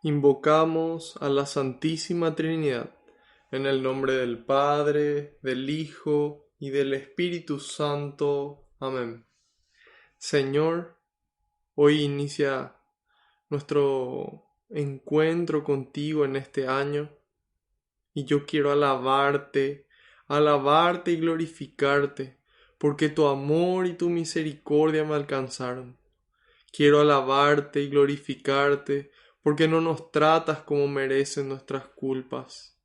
Invocamos a la Santísima Trinidad, en el nombre del Padre, del Hijo y del Espíritu Santo. Amén. Señor, hoy inicia nuestro encuentro contigo en este año y yo quiero alabarte y glorificarte, porque tu amor y tu misericordia me alcanzaron. Quiero alabarte y glorificarte, porque no nos tratas como merecen nuestras culpas.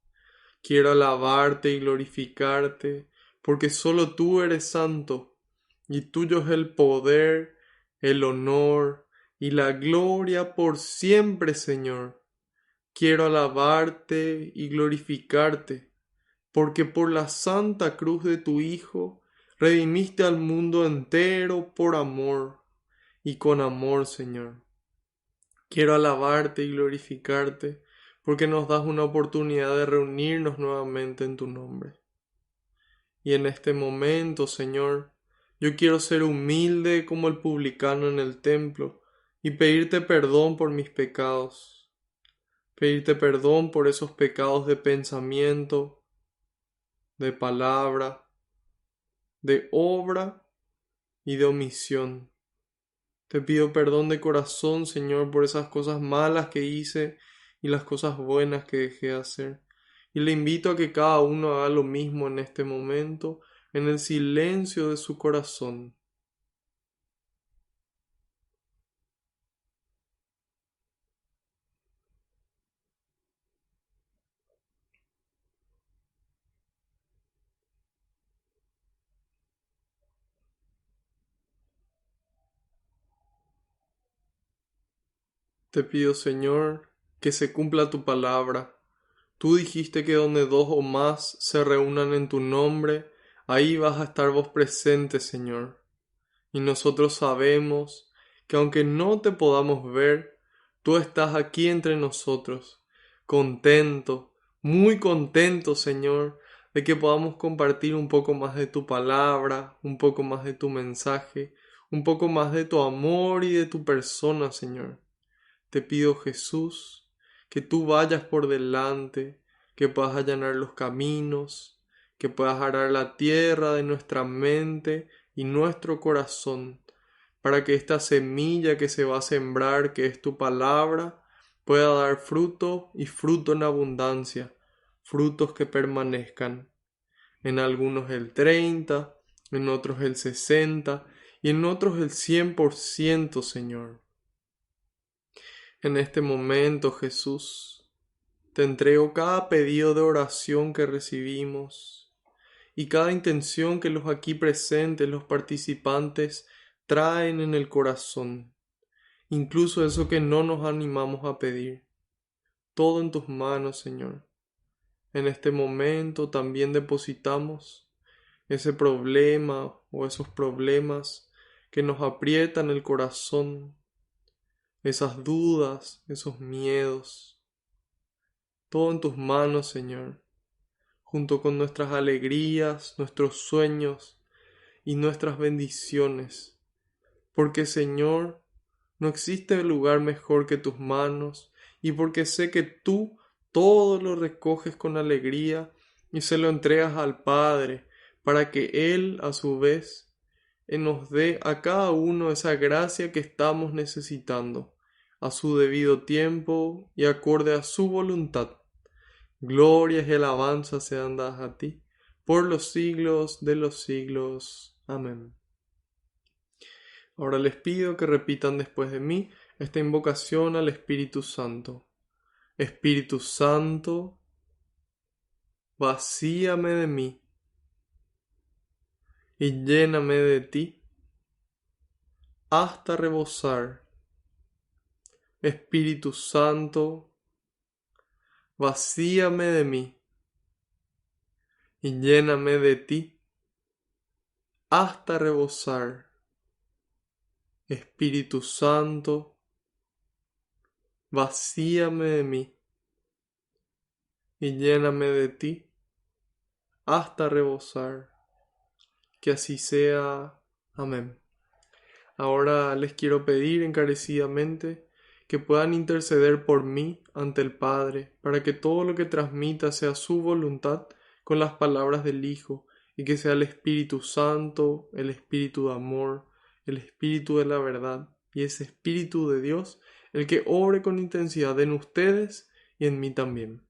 Quiero alabarte y glorificarte, porque solo tú eres santo, y tuyo es el poder, el honor y la gloria por siempre, Señor. Quiero alabarte y glorificarte, porque por la santa cruz de tu Hijo redimiste al mundo entero por amor y con amor, Señor. Quiero alabarte y glorificarte, porque nos das una oportunidad de reunirnos nuevamente en tu nombre. Y en este momento, Señor, yo quiero ser humilde como el publicano en el templo y pedirte perdón por mis pecados. Pedirte perdón por esos pecados de pensamiento, de palabra, de obra y de omisión. Te pido perdón de corazón, Señor, por esas cosas malas que hice y las cosas buenas que dejé de hacer. Y le invito a que cada uno haga lo mismo en este momento, en el silencio de su corazón. Te pido, Señor, que se cumpla tu palabra. Tú dijiste que donde dos o más se reúnan en tu nombre, ahí vas a estar vos presente, Señor. Y nosotros sabemos que aunque no te podamos ver, tú estás aquí entre nosotros, contento, muy contento, Señor, de que podamos compartir un poco más de tu palabra, un poco más de tu mensaje, un poco más de tu amor y de tu persona, Señor. Te pido, Jesús, que tú vayas por delante, que puedas allanar los caminos, que puedas arar la tierra de nuestra mente y nuestro corazón, para que esta semilla que se va a sembrar, que es tu palabra, pueda dar fruto y fruto en abundancia, frutos que permanezcan. En algunos el 30, en otros el 60 y en otros el 100%, Señor. En este momento, Jesús, te entrego cada pedido de oración que recibimos y cada intención que los aquí presentes, los participantes, traen en el corazón, incluso eso que no nos animamos a pedir. Todo en tus manos, Señor. En este momento también depositamos ese problema o esos problemas que nos aprietan el corazón, esas dudas, esos miedos. Todo en tus manos, Señor, junto con nuestras alegrías, nuestros sueños y nuestras bendiciones. Porque, Señor, no existe lugar mejor que tus manos, y porque sé que tú todo lo recoges con alegría y se lo entregas al Padre, para que Él, a su vez, nos dé a cada uno esa gracia que estamos necesitando, a su debido tiempo y acorde a su voluntad. Glorias y alabanzas sean dadas a ti, por los siglos de los siglos. Amén. Ahora les pido que repitan después de mí esta invocación al Espíritu Santo. Espíritu Santo, vacíame de mí y lléname de ti hasta rebosar. Espíritu Santo, vacíame de mí y lléname de ti hasta rebosar. Espíritu Santo, vacíame de mí y lléname de ti hasta rebosar. Que así sea. Amén. Ahora les quiero pedir encarecidamente que puedan interceder por mí ante el Padre, para que todo lo que transmita sea su voluntad con las palabras del Hijo, y que sea el Espíritu Santo, el Espíritu de amor, el Espíritu de la verdad, y ese Espíritu de Dios, el que obre con intensidad en ustedes y en mí también.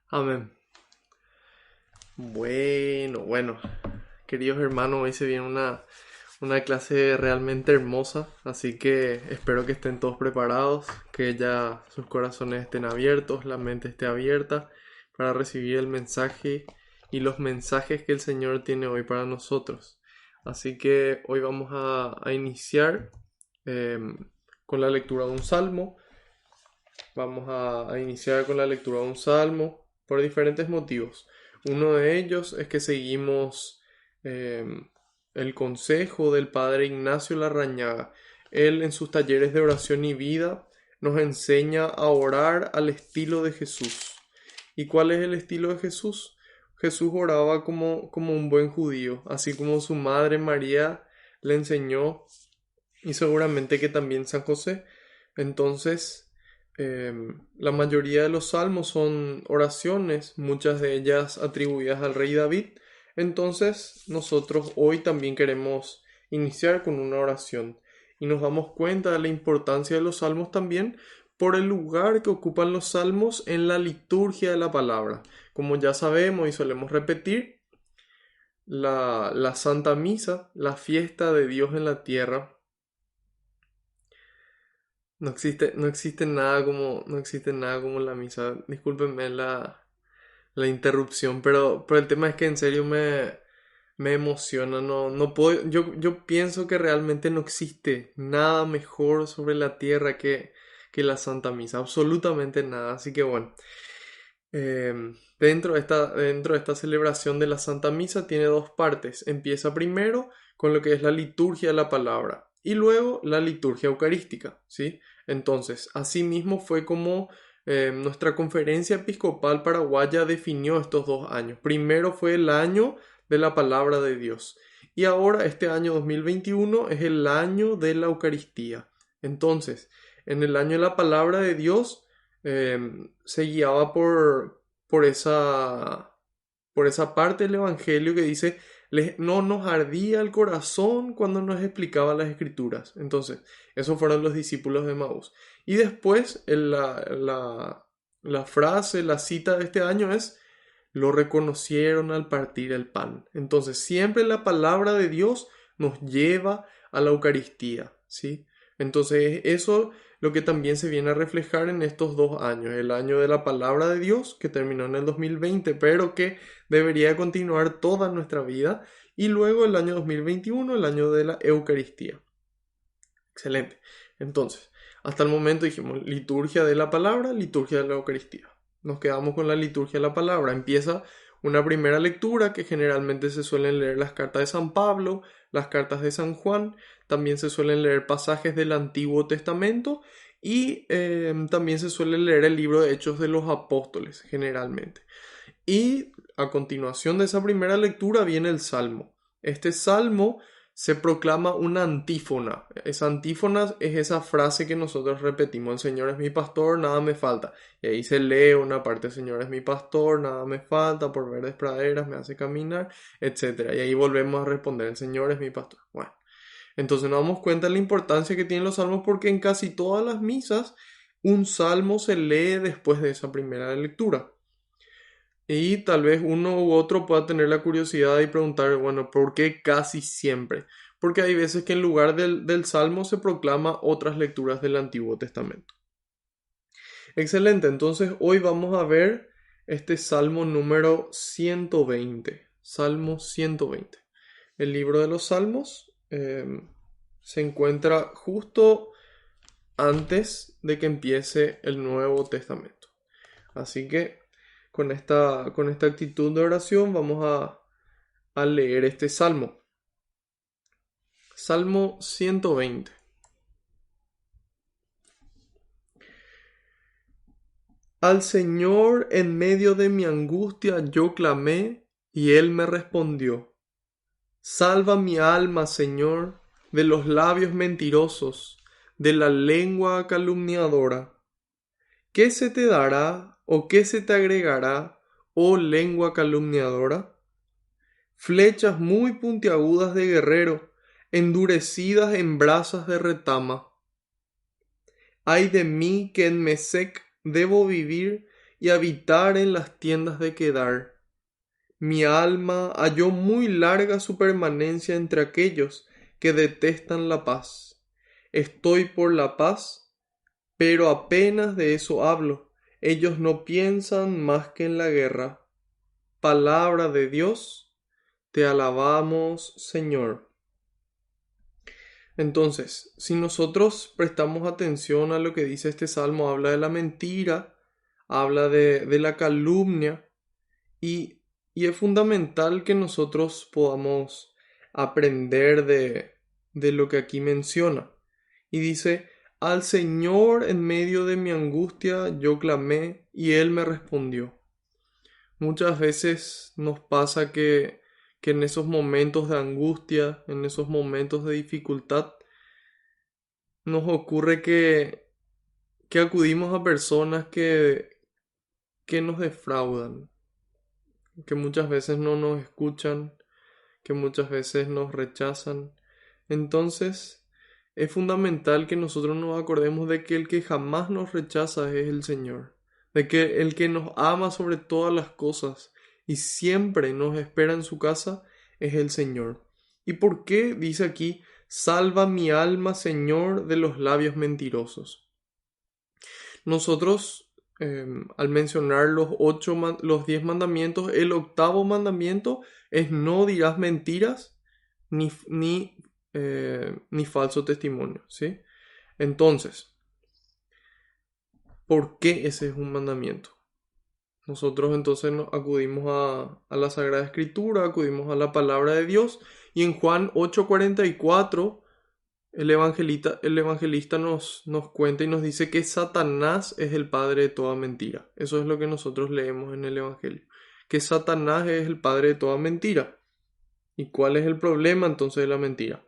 Amén. Bueno, queridos hermanos, hoy se viene una clase realmente hermosa, así que espero que estén todos preparados, que ya sus corazones estén abiertos, la mente esté abierta para recibir el mensaje y los mensajes que el Señor tiene hoy para nosotros. Así que hoy vamos a iniciar con la lectura de un salmo. Vamos a iniciar con la lectura de un salmo por diferentes motivos. Uno de ellos es que seguimos eh, el consejo del padre Ignacio Larrañaga. Él en sus talleres de oración y vida nos enseña a orar al estilo de Jesús. ¿Y cuál es el estilo de Jesús? Jesús oraba como un buen judío, así como su madre María le enseñó y seguramente que también San José. Entonces, la mayoría de los salmos son oraciones, muchas de ellas atribuidas al rey David. Entonces, nosotros hoy también queremos iniciar con una oración y nos damos cuenta de la importancia de los salmos también por el lugar que ocupan los salmos en la liturgia de la palabra. Como ya sabemos y solemos repetir, la Santa Misa, la fiesta de Dios en la tierra, no existe nada como la misa. Discúlpenme la interrupción, pero el tema es que en serio me emociona. No puedo, yo pienso que realmente no existe nada mejor sobre la tierra que la Santa Misa. Absolutamente nada. Así que bueno. Dentro de esta celebración de la Santa Misa tiene dos partes. Empieza primero con lo que es la liturgia de la palabra y luego la liturgia eucarística, ¿sí? Entonces, asimismo fue como nuestra conferencia episcopal paraguaya definió estos 2 años. Primero fue el año de la palabra de Dios y ahora este año 2021 es el año de la Eucaristía. Entonces, en el año de la palabra de Dios se guiaba por esa parte del Evangelio que dice, no nos ardía el corazón cuando nos explicaba las Escrituras. Entonces, esos fueron los discípulos de Maús. Y después, la frase, la cita de este año es, lo reconocieron al partir el pan. Entonces, siempre la palabra de Dios nos lleva a la Eucaristía, ¿sí? Entonces, eso lo que también se viene a reflejar en estos 2 años, el año de la palabra de Dios, que terminó en el 2020, pero que debería continuar toda nuestra vida, y luego el año 2021, el año de la Eucaristía. Excelente. Entonces, hasta el momento dijimos liturgia de la palabra, liturgia de la Eucaristía. Nos quedamos con la liturgia de la palabra. Empieza una primera lectura que generalmente se suelen leer las cartas de San Pablo, las cartas de San Juan, también se suelen leer pasajes del Antiguo Testamento Y también se suele leer el libro de Hechos de los Apóstoles, generalmente. Y a continuación de esa primera lectura viene el Salmo. Este Salmo se proclama una antífona. Esa antífona es esa frase que nosotros repetimos: el Señor es mi pastor, nada me falta. Y ahí se lee una parte: el Señor es mi pastor, nada me falta, por verdes praderas me hace caminar, etc. Y ahí volvemos a responder: el Señor es mi pastor. Bueno, entonces nos damos cuenta de la importancia que tienen los salmos, porque en casi todas las misas un salmo se lee después de esa primera lectura. Y tal vez uno u otro pueda tener la curiosidad y preguntar, bueno, ¿por qué casi siempre? Porque hay veces que en lugar del Salmo se proclama otras lecturas del Antiguo Testamento. Excelente, entonces hoy vamos a ver este Salmo número 120. Salmo 120. El libro de los Salmos se encuentra justo antes de que empiece el Nuevo Testamento. Así que con esta actitud de oración vamos a leer este salmo. Salmo 120. Al Señor en medio de mi angustia yo clamé, y Él me respondió. Salva mi alma, Señor, de los labios mentirosos, de la lengua calumniadora. ¿Qué se te dará o qué se te agregará, oh lengua calumniadora? Flechas muy puntiagudas de guerrero, endurecidas en brasas de retama. Ay de mí, que en Mesec debo vivir y habitar en las tiendas de Kedar. Mi alma halló muy larga su permanencia entre aquellos que detestan la paz. Estoy por la paz, pero apenas de eso hablo. Ellos no piensan más que en la guerra. Palabra de Dios, te alabamos, Señor. Entonces, si nosotros prestamos atención a lo que dice este salmo, habla de la mentira, habla de la calumnia, y es fundamental que nosotros podamos aprender de lo que aquí menciona. Y dice: al Señor en medio de mi angustia yo clamé, y Él me respondió. Muchas veces nos pasa que en esos momentos de angustia, en esos momentos de dificultad, nos ocurre que acudimos a personas que nos defraudan, que muchas veces no nos escuchan, que muchas veces nos rechazan. Entonces, es fundamental que nosotros nos acordemos de que el que jamás nos rechaza es el Señor, de que el que nos ama sobre todas las cosas y siempre nos espera en su casa es el Señor. ¿Y por qué dice aquí: salva mi alma, Señor, de los labios mentirosos? Nosotros, al mencionar los 10 mandamientos, el octavo mandamiento es: no dirás mentiras ni falso testimonio, ¿sí? Entonces, ¿por qué ese es un mandamiento? Nosotros entonces acudimos a la Sagrada Escritura, acudimos a la palabra de Dios, y en Juan 8:44 el evangelista nos cuenta y nos dice que Satanás es el padre de toda mentira. Eso es lo que nosotros leemos en el Evangelio, que Satanás es el padre de toda mentira. ¿Y cuál es el problema entonces de la mentira?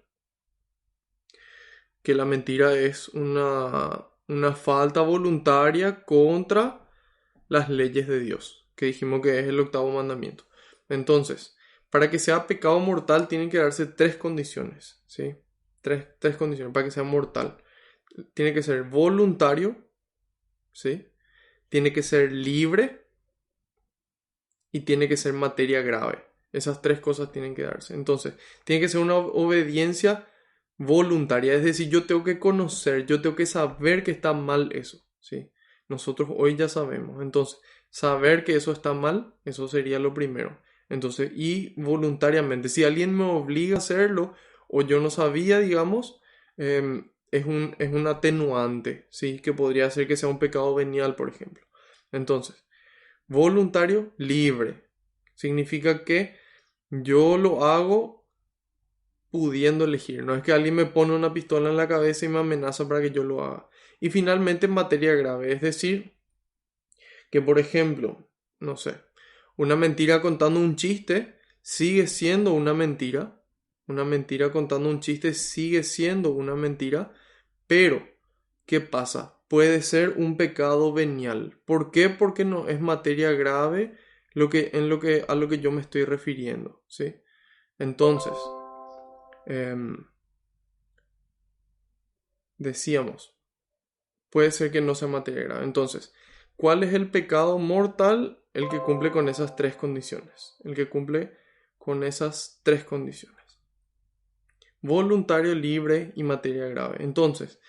Que la mentira es una falta voluntaria contra las leyes de Dios, que dijimos que es el octavo mandamiento. Entonces, para que sea pecado mortal tienen que darse tres condiciones, ¿sí? Tres condiciones para que sea mortal. Tiene que ser voluntario, ¿sí? Tiene que ser libre y tiene que ser materia grave. Esas tres cosas tienen que darse. Entonces, tiene que ser una obediencia voluntaria, es decir, yo tengo que conocer, yo tengo que saber que está mal eso, ¿sí? Nosotros hoy ya sabemos. Entonces, saber que eso está mal, eso sería lo primero. Entonces, y voluntariamente, si alguien me obliga a hacerlo o yo no sabía, digamos, es un atenuante, ¿sí? Que podría ser que sea un pecado venial, por ejemplo. Entonces, voluntario, libre. Significa que yo lo hago pudiendo elegir. No es que alguien me pone una pistola en la cabeza y me amenaza para que yo lo haga. Y finalmente materia grave, es decir, que por ejemplo, no sé, una mentira contando un chiste sigue siendo una mentira contando un chiste sigue siendo una mentira, pero ¿qué pasa? Puede ser un pecado venial. ¿Por qué? Porque no es materia grave a lo que yo me estoy refiriendo, ¿sí? Entonces, em, decíamos, puede ser que no sea materia grave. Entonces, ¿cuál es el pecado mortal? El que cumple con esas tres condiciones. El que cumple con esas tres condiciones. Voluntario, libre y materia grave. Entonces,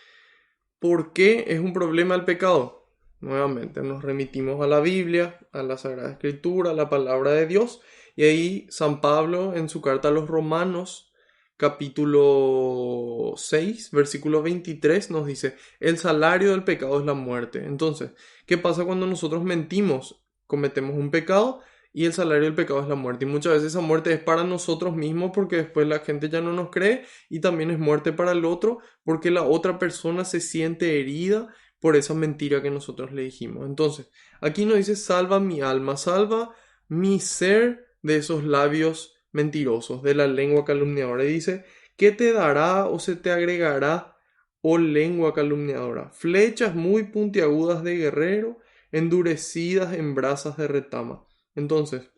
¿por qué es un problema el pecado? Nuevamente nos remitimos a la Biblia, a la Sagrada Escritura, a la palabra de Dios. Y ahí San Pablo en su carta a los Romanos, capítulo 6, versículo 23, nos dice, el salario del pecado es la muerte. Entonces, ¿qué pasa cuando nosotros mentimos? Cometemos un pecado y el salario del pecado es la muerte. Y muchas veces esa muerte es para nosotros mismos porque después la gente ya no nos cree, y también es muerte para el otro porque la otra persona se siente herida por esa mentira que nosotros le dijimos. Entonces, aquí nos dice, salva mi alma, salva mi ser de esos labios mentirosos, de la lengua calumniadora. Y dice, ¿qué te dará o se te agregará, oh lengua calumniadora? Flechas muy puntiagudas de guerrero, endurecidas en brasas de retama. Entonces,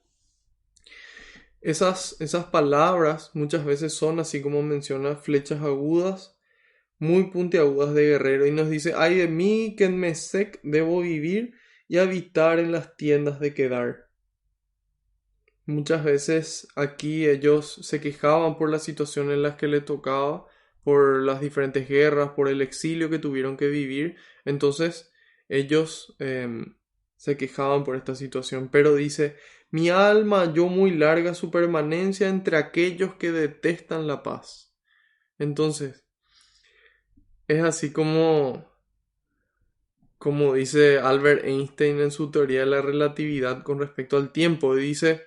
esas palabras muchas veces son, así como menciona, flechas agudas, muy puntiagudas de guerrero, y nos dice, ay de mí que en Mesec debo vivir y habitar en las tiendas de Kedar. Muchas veces aquí ellos se quejaban por la situación en la que le tocaba, por las diferentes guerras, por el exilio que tuvieron que vivir. Entonces ellos se quejaban por esta situación. Pero dice, mi alma halló muy larga su permanencia entre aquellos que detestan la paz. Entonces es así como dice Albert Einstein en su teoría de la relatividad con respecto al tiempo. Dice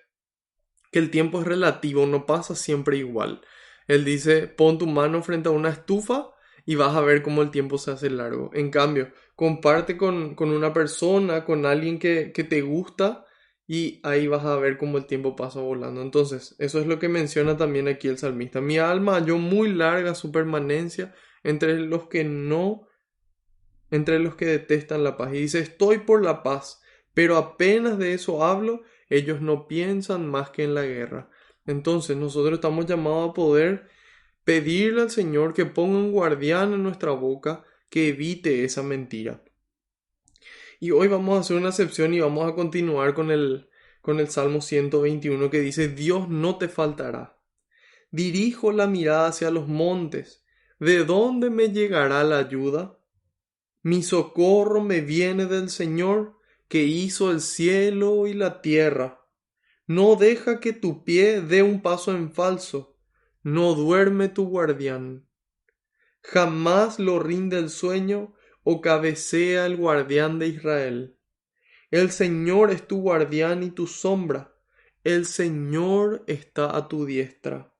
que el tiempo es relativo, no pasa siempre igual. Él dice, pon tu mano frente a una estufa y vas a ver cómo el tiempo se hace largo. En cambio, comparte con una persona, con alguien que te gusta, y ahí vas a ver cómo el tiempo pasa volando. Entonces, eso es lo que menciona también aquí el salmista. Mi alma halló muy larga su permanencia entre los que no, entre los que detestan la paz. Y dice, estoy por la paz, pero apenas de eso hablo, ellos no piensan más que en la guerra. Entonces nosotros estamos llamados a poder pedirle al Señor que ponga un guardián en nuestra boca, que evite esa mentira. Y hoy vamos a hacer una excepción y vamos a continuar con el Salmo 121 que dice, Dios no te faltará. Dirijo la mirada hacia los montes. ¿De dónde me llegará la ayuda? Mi socorro me viene del Señor, que hizo el cielo y la tierra. No deja que tu pie dé un paso en falso. No duerme tu guardián. Jamás lo rinde el sueño o cabecea el guardián de Israel. El Señor es tu guardián y tu sombra. El Señor está a tu diestra.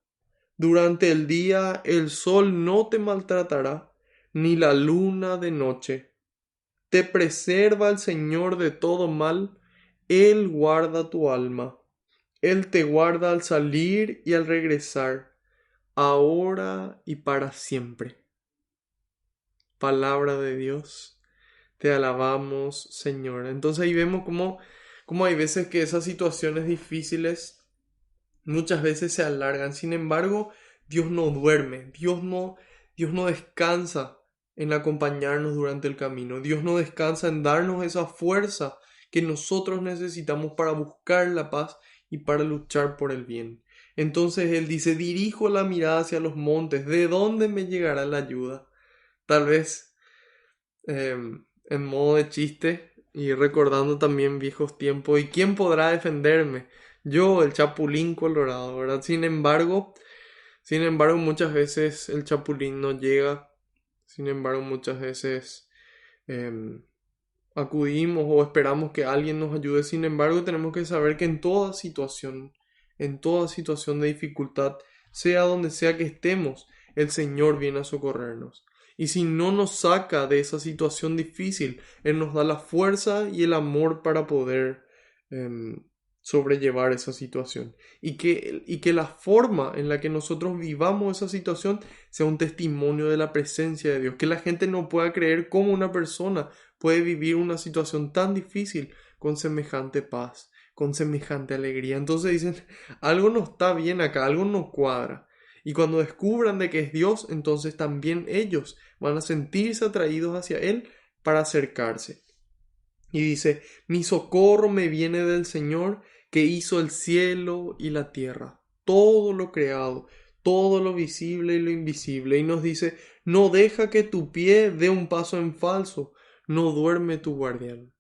Durante el día el sol no te maltratará, ni la luna de noche. Te preserva el Señor de todo mal, Él guarda tu alma. Él te guarda al salir y al regresar, ahora y para siempre. Palabra de Dios, te alabamos, Señor. Entonces ahí vemos cómo hay veces que esas situaciones difíciles muchas veces se alargan. Sin embargo, Dios no duerme, Dios no descansa en acompañarnos durante el camino. Dios no descansa en darnos esa fuerza que nosotros necesitamos para buscar la paz y para luchar por el bien. Entonces Él dice, dirijo la mirada hacia los montes, ¿de dónde me llegará la ayuda? Tal vez en modo de chiste y recordando también viejos tiempos. ¿Y quién podrá defenderme? Yo, el Chapulín Colorado, ¿verdad? Sin embargo, muchas veces el Chapulín no llega. Sin embargo, muchas veces em, acudimos o esperamos que alguien nos ayude. Sin embargo, tenemos que saber que en toda situación de dificultad, sea donde sea que estemos, el Señor viene a socorrernos. Y si no nos saca de esa situación difícil, Él nos da la fuerza y el amor para poder sobrellevar esa situación. Y que la forma en la que nosotros vivamos esa situación sea un testimonio de la presencia de Dios. Que la gente no pueda creer cómo una persona puede vivir una situación tan difícil con semejante paz, con semejante alegría. Entonces dicen, algo no está bien acá, algo no cuadra. Y cuando descubran de que es Dios, entonces también ellos van a sentirse atraídos hacia Él para acercarse. Y dice, mi socorro me viene del Señor que hizo el cielo y la tierra, todo lo creado, todo lo visible y lo invisible. Y nos dice, no deja que tu pie dé un paso en falso, no duerme tu guardián.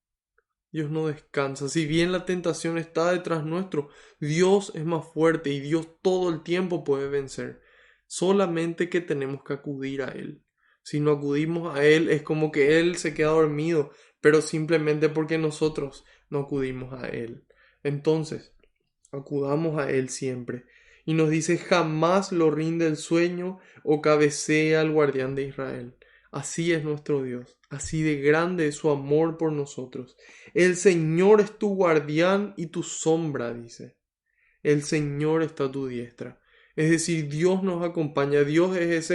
Dios no descansa. Si bien la tentación está detrás nuestro, Dios es más fuerte y Dios todo el tiempo puede vencer. Solamente que tenemos que acudir a Él. Si no acudimos a Él, es como que Él se queda dormido, pero simplemente porque nosotros no acudimos a Él. Entonces, acudamos a Él siempre. Y nos dice, jamás lo rinde el sueño o cabecea el guardián de Israel. Así es nuestro Dios, así de grande es su amor por nosotros. El Señor es tu guardián y tu sombra, dice. El Señor está a tu diestra. Es decir, Dios nos acompaña. Dios es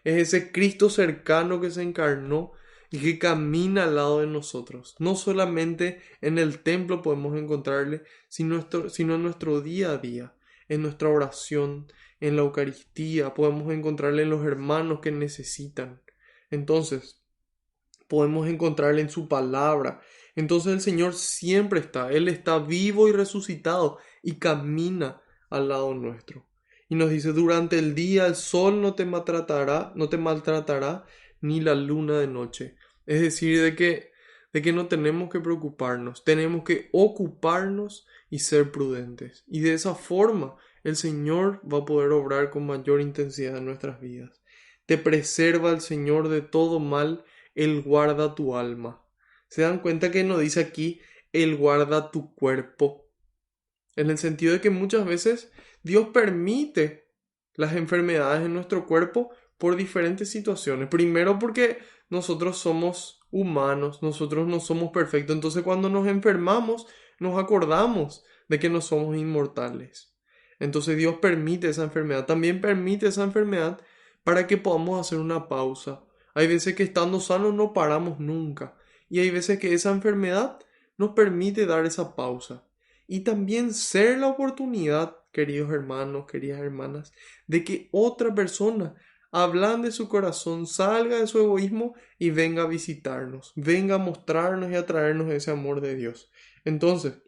ese Cristo cercano que se encarnó y que camina al lado de nosotros. No solamente en el templo podemos encontrarle, sino en nuestro día a día, en nuestra oración, en la Eucaristía. Podemos encontrarle en los hermanos que necesitan. Entonces, podemos encontrarle en su palabra. Entonces el Señor siempre está, Él está vivo y resucitado y camina al lado nuestro. Y nos dice, durante el día el sol no te maltratará, ni la luna de noche. Es decir, de que no tenemos que preocuparnos, tenemos que ocuparnos y ser prudentes. Y de esa forma el Señor va a poder obrar con mayor intensidad en nuestras vidas. Te preserva el Señor de todo mal, Él guarda tu alma. ¿Se dan cuenta que no dice aquí, Él guarda tu cuerpo? En el sentido de que muchas veces Dios permite las enfermedades en nuestro cuerpo por diferentes situaciones. Primero porque nosotros somos humanos, nosotros no somos perfectos. Entonces cuando nos enfermamos, nos acordamos de que no somos inmortales. Entonces Dios permite esa enfermedad. También permite esa enfermedad para que podamos hacer una pausa. Hay veces que estando sanos no paramos nunca. Y hay veces que esa enfermedad nos permite dar esa pausa. Y también ser la oportunidad, queridos hermanos, queridas hermanas, de que otra persona ablande su corazón, salga de su egoísmo y venga a visitarnos, venga a mostrarnos y a traernos ese amor de Dios. Entonces,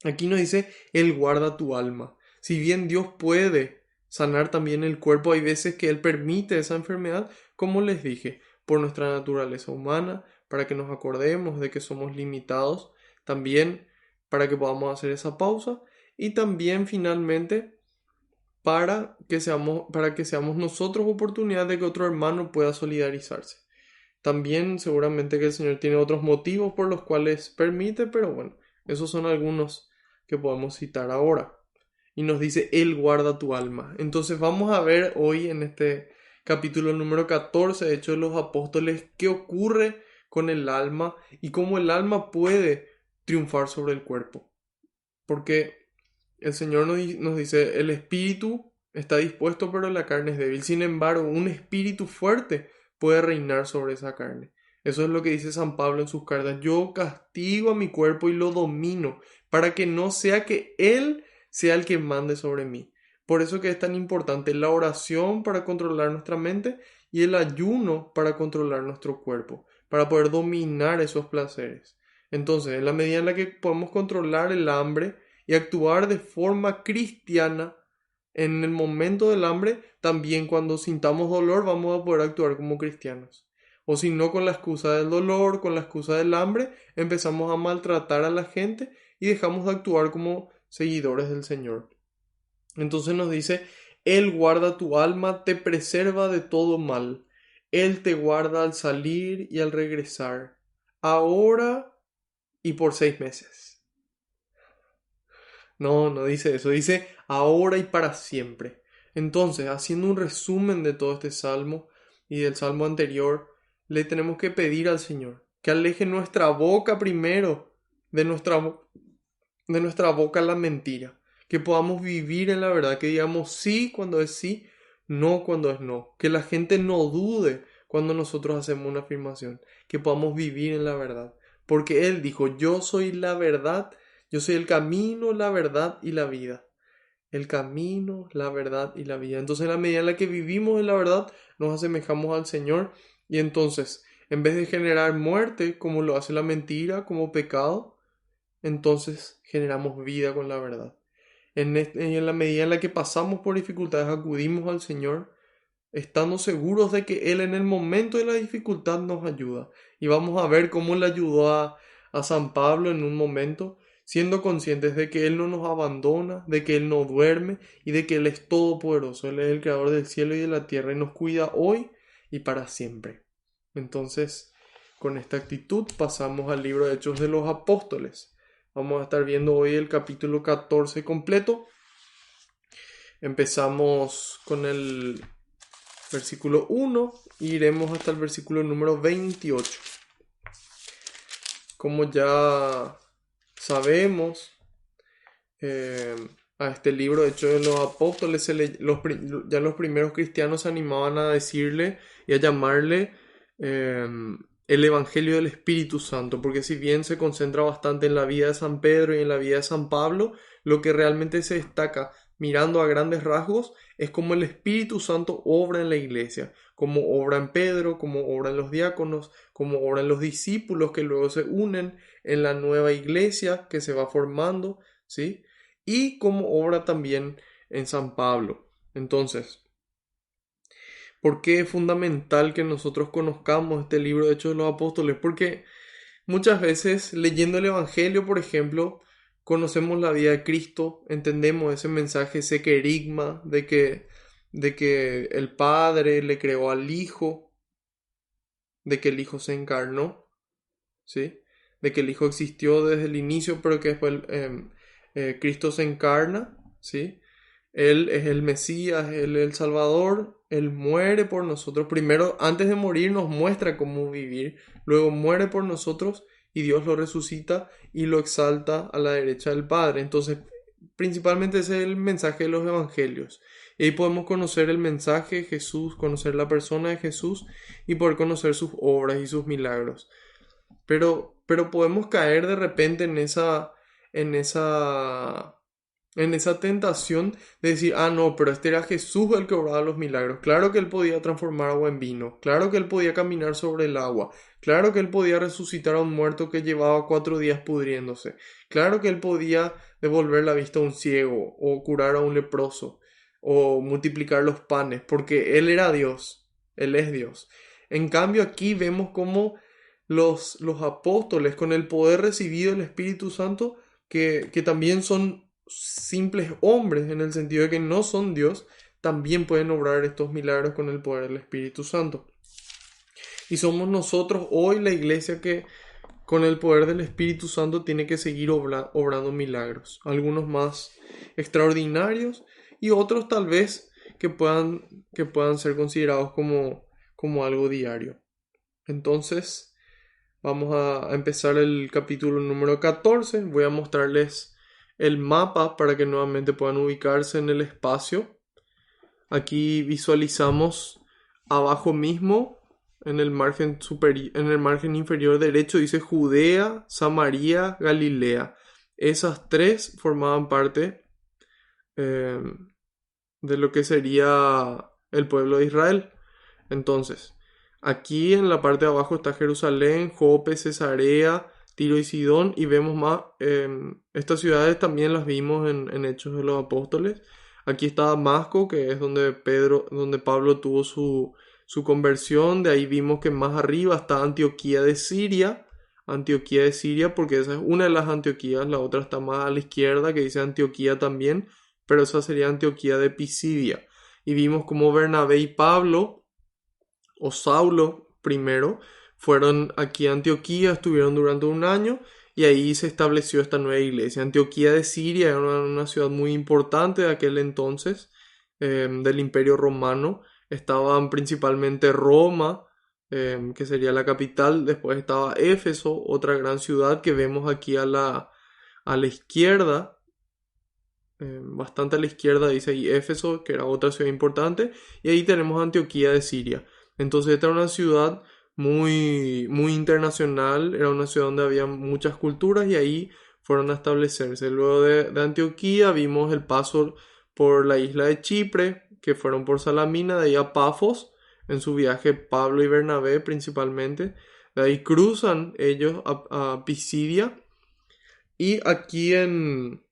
aquí nos dice, Él guarda tu alma. Si bien Dios puede sanar también el cuerpo, hay veces que Él permite esa enfermedad, como les dije, por nuestra naturaleza humana, para que nos acordemos de que somos limitados, también para que podamos hacer esa pausa y también finalmente para que seamos nosotros oportunidad de que otro hermano pueda solidarizarse. También seguramente que el Señor tiene otros motivos por los cuales permite, pero bueno, esos son algunos que podemos citar ahora. Y nos dice, Él guarda tu alma. Entonces vamos a ver hoy en este capítulo número 14 de Hechos de los Apóstoles, qué ocurre con el alma y cómo el alma puede triunfar sobre el cuerpo. Porque el Señor nos dice, el espíritu está dispuesto, pero la carne es débil. Sin embargo, un espíritu fuerte puede reinar sobre esa carne. Eso es lo que dice San Pablo en sus cartas. Yo castigo a mi cuerpo y lo domino, para que no sea que Él sea el que mande sobre mí. Por eso que es tan importante la oración para controlar nuestra mente y el ayuno para controlar nuestro cuerpo, para poder dominar esos placeres. Entonces, en la medida en la que podemos controlar el hambre y actuar de forma cristiana en el momento del hambre, también cuando sintamos dolor vamos a poder actuar como cristianos. O si no, con la excusa del dolor, con la excusa del hambre, empezamos a maltratar a la gente y dejamos de actuar como seguidores del Señor. Entonces nos dice, Él guarda tu alma, te preserva de todo mal. Él te guarda al salir y al regresar, ahora y por 6 meses. No, no dice eso, dice ahora y para siempre. Entonces, haciendo un resumen de todo este salmo, y del salmo anterior, le tenemos que pedir al Señor que aleje nuestra boca primero de nuestra boca la mentira, que podamos vivir en la verdad, que digamos sí cuando es sí, no cuando es no, que la gente no dude cuando nosotros hacemos una afirmación, que podamos vivir en la verdad, porque Él dijo, yo soy la verdad, yo soy el camino, la verdad y la vida. El camino, la verdad y la vida. Entonces, en la medida en la que vivimos en la verdad, nos asemejamos al Señor y entonces, en vez de generar muerte, como lo hace la mentira, como pecado, entonces generamos vida con la verdad. En la medida en la que pasamos por dificultades, acudimos al Señor, estando seguros de que Él en el momento de la dificultad nos ayuda. Y vamos a ver cómo le ayudó a San Pablo en un momento, siendo conscientes de que Él no nos abandona, de que Él no duerme y de que Él es todopoderoso. Él es el creador del cielo y de la tierra y nos cuida hoy y para siempre. Entonces, con esta actitud pasamos al libro de Hechos de los Apóstoles. Vamos a estar viendo hoy el capítulo 14 completo. Empezamos con el versículo 1 y iremos hasta el versículo número 28. Como ya sabemos, a este libro, de hecho, de los apóstoles, ya los primeros cristianos se animaban a decirle y a llamarle el Evangelio del Espíritu Santo, porque si bien se concentra bastante en la vida de San Pedro y en la vida de San Pablo, lo que realmente se destaca mirando a grandes rasgos es cómo el Espíritu Santo obra en la iglesia, cómo obra en Pedro, cómo obra en los diáconos, cómo obra en los discípulos que luego se unen en la nueva iglesia que se va formando, ¿sí? Y cómo obra también en San Pablo. Entonces, ¿por qué es fundamental que nosotros conozcamos este libro de Hechos de los Apóstoles? Porque muchas veces leyendo el Evangelio, por ejemplo, conocemos la vida de Cristo, entendemos ese mensaje, ese querigma de que el Padre le creó al Hijo, de que el Hijo se encarnó, ¿sí? De que el Hijo existió desde el inicio, pero que después Cristo se encarna, ¿sí? Él es el Mesías, Él es el Salvador, Él muere por nosotros. Primero, antes de morir, nos muestra cómo vivir. Luego muere por nosotros y Dios lo resucita y lo exalta a la derecha del Padre. Entonces, principalmente ese es el mensaje de los evangelios. Y ahí podemos conocer el mensaje de Jesús, conocer la persona de Jesús y poder conocer sus obras y sus milagros. Pero podemos caer de repente en esa tentación de decir, ah, no, pero este era Jesús el que obraba los milagros. Claro que él podía transformar agua en vino, claro que él podía caminar sobre el agua, claro que él podía resucitar a un muerto que llevaba 4 días pudriéndose, claro que él podía devolver la vista a un ciego, o curar a un leproso, o multiplicar los panes, porque él era Dios, él es Dios. En cambio, aquí vemos cómo los apóstoles, con el poder recibido del Espíritu Santo, que también son simples hombres en el sentido de que no son Dios, también pueden obrar estos milagros con el poder del Espíritu Santo. Y somos nosotros hoy la iglesia que con el poder del Espíritu Santo tiene que seguir obrando milagros, algunos más extraordinarios y otros tal vez que puedan ser considerados como algo diario. Entonces, vamos a empezar el capítulo número 14. Voy a mostrarles el mapa para que nuevamente puedan ubicarse en el espacio. Aquí visualizamos abajo mismo, en el margen inferior derecho, dice Judea, Samaria, Galilea. Esas tres formaban parte de lo que sería el pueblo de Israel. Entonces, aquí en la parte de abajo está Jerusalén, Jope, Cesarea, Tiro y Sidón, y vemos más, estas ciudades también las vimos en Hechos de los Apóstoles. Aquí está Damasco, que es donde Pablo tuvo su conversión. De ahí vimos que más arriba está Antioquía de Siria, porque esa es una de las Antioquías, la otra está más a la izquierda, que dice Antioquía también, pero esa sería Antioquía de Pisidia. Y vimos como Bernabé y Pablo, o Saulo primero, fueron aquí a Antioquía, estuvieron durante un año y ahí se estableció esta nueva iglesia. Antioquía de Siria era una ciudad muy importante de aquel entonces, del Imperio Romano. estaban principalmente Roma, que sería la capital, después estaba Éfeso, otra gran ciudad que vemos aquí a la izquierda, bastante a la izquierda dice ahí Éfeso, que era otra ciudad importante, y ahí tenemos Antioquía de Siria. Entonces esta era una ciudad muy, muy internacional, era una ciudad donde había muchas culturas y ahí fueron a establecerse. Luego de Antioquía vimos el paso por la isla de Chipre, que fueron por Salamina, de ahí a Pafos, en su viaje Pablo y Bernabé principalmente. De ahí cruzan ellos a Pisidia y aquí en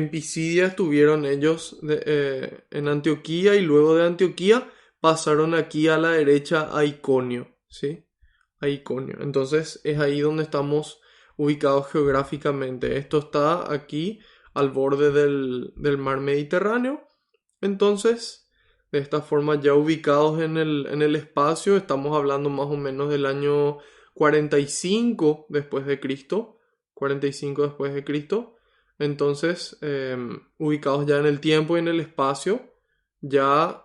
Pisidia estuvieron ellos en Antioquía y luego de Antioquía pasaron aquí a la derecha a Iconio, ¿sí? A Iconio. Entonces es ahí donde estamos ubicados geográficamente. Esto está aquí al borde del mar Mediterráneo. Entonces, de esta forma ya ubicados en el espacio, estamos hablando más o menos del año 45 después de Cristo. 45 después de Cristo. Entonces, ubicados ya en el tiempo y en el espacio, ya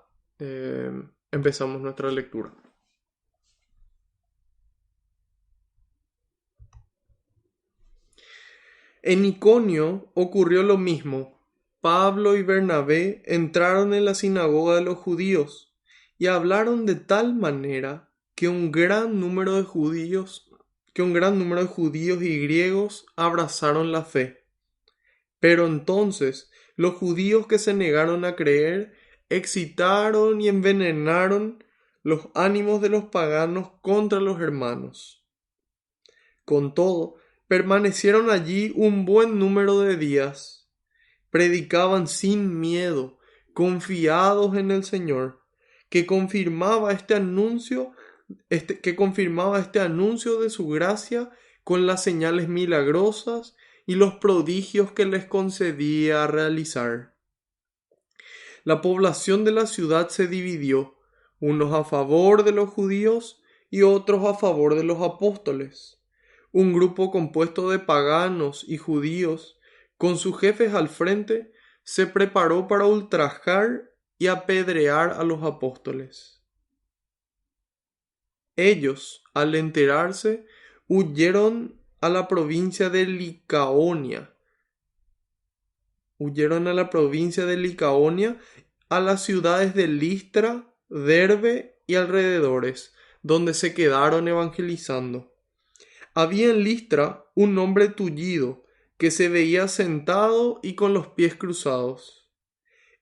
empezamos nuestra lectura. En Iconio ocurrió lo mismo. Pablo y Bernabé entraron en la sinagoga de los judíos y hablaron de tal manera que un gran número de judíos y griegos abrazaron la fe. Pero entonces los judíos que se negaron a creer excitaron y envenenaron los ánimos de los paganos contra los hermanos. Con todo, permanecieron allí un buen número de días. Predicaban sin miedo, confiados en el Señor, que confirmaba este anuncio de su gracia con las señales milagrosas y los prodigios que les concedía realizar. La población de la ciudad se dividió, unos a favor de los judíos y otros a favor de los apóstoles. Un grupo compuesto de paganos y judíos, con sus jefes al frente, se preparó para ultrajar y apedrear a los apóstoles. Ellos, al enterarse, huyeron a la provincia de Licaonia. A las ciudades de Listra, Derbe y alrededores, donde se quedaron evangelizando. Había en Listra un hombre tullido, que se veía sentado y con los pies cruzados.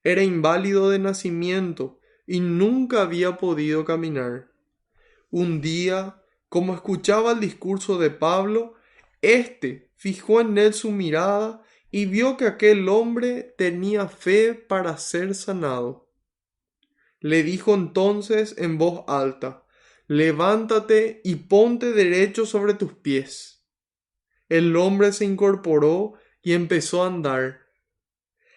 Era inválido de nacimiento y nunca había podido caminar. Un día, como escuchaba el discurso de Pablo, éste fijó en él su mirada y vio que aquel hombre tenía fe para ser sanado. Le dijo entonces en voz alta: «Levántate y ponte derecho sobre tus pies». El hombre se incorporó y empezó a andar.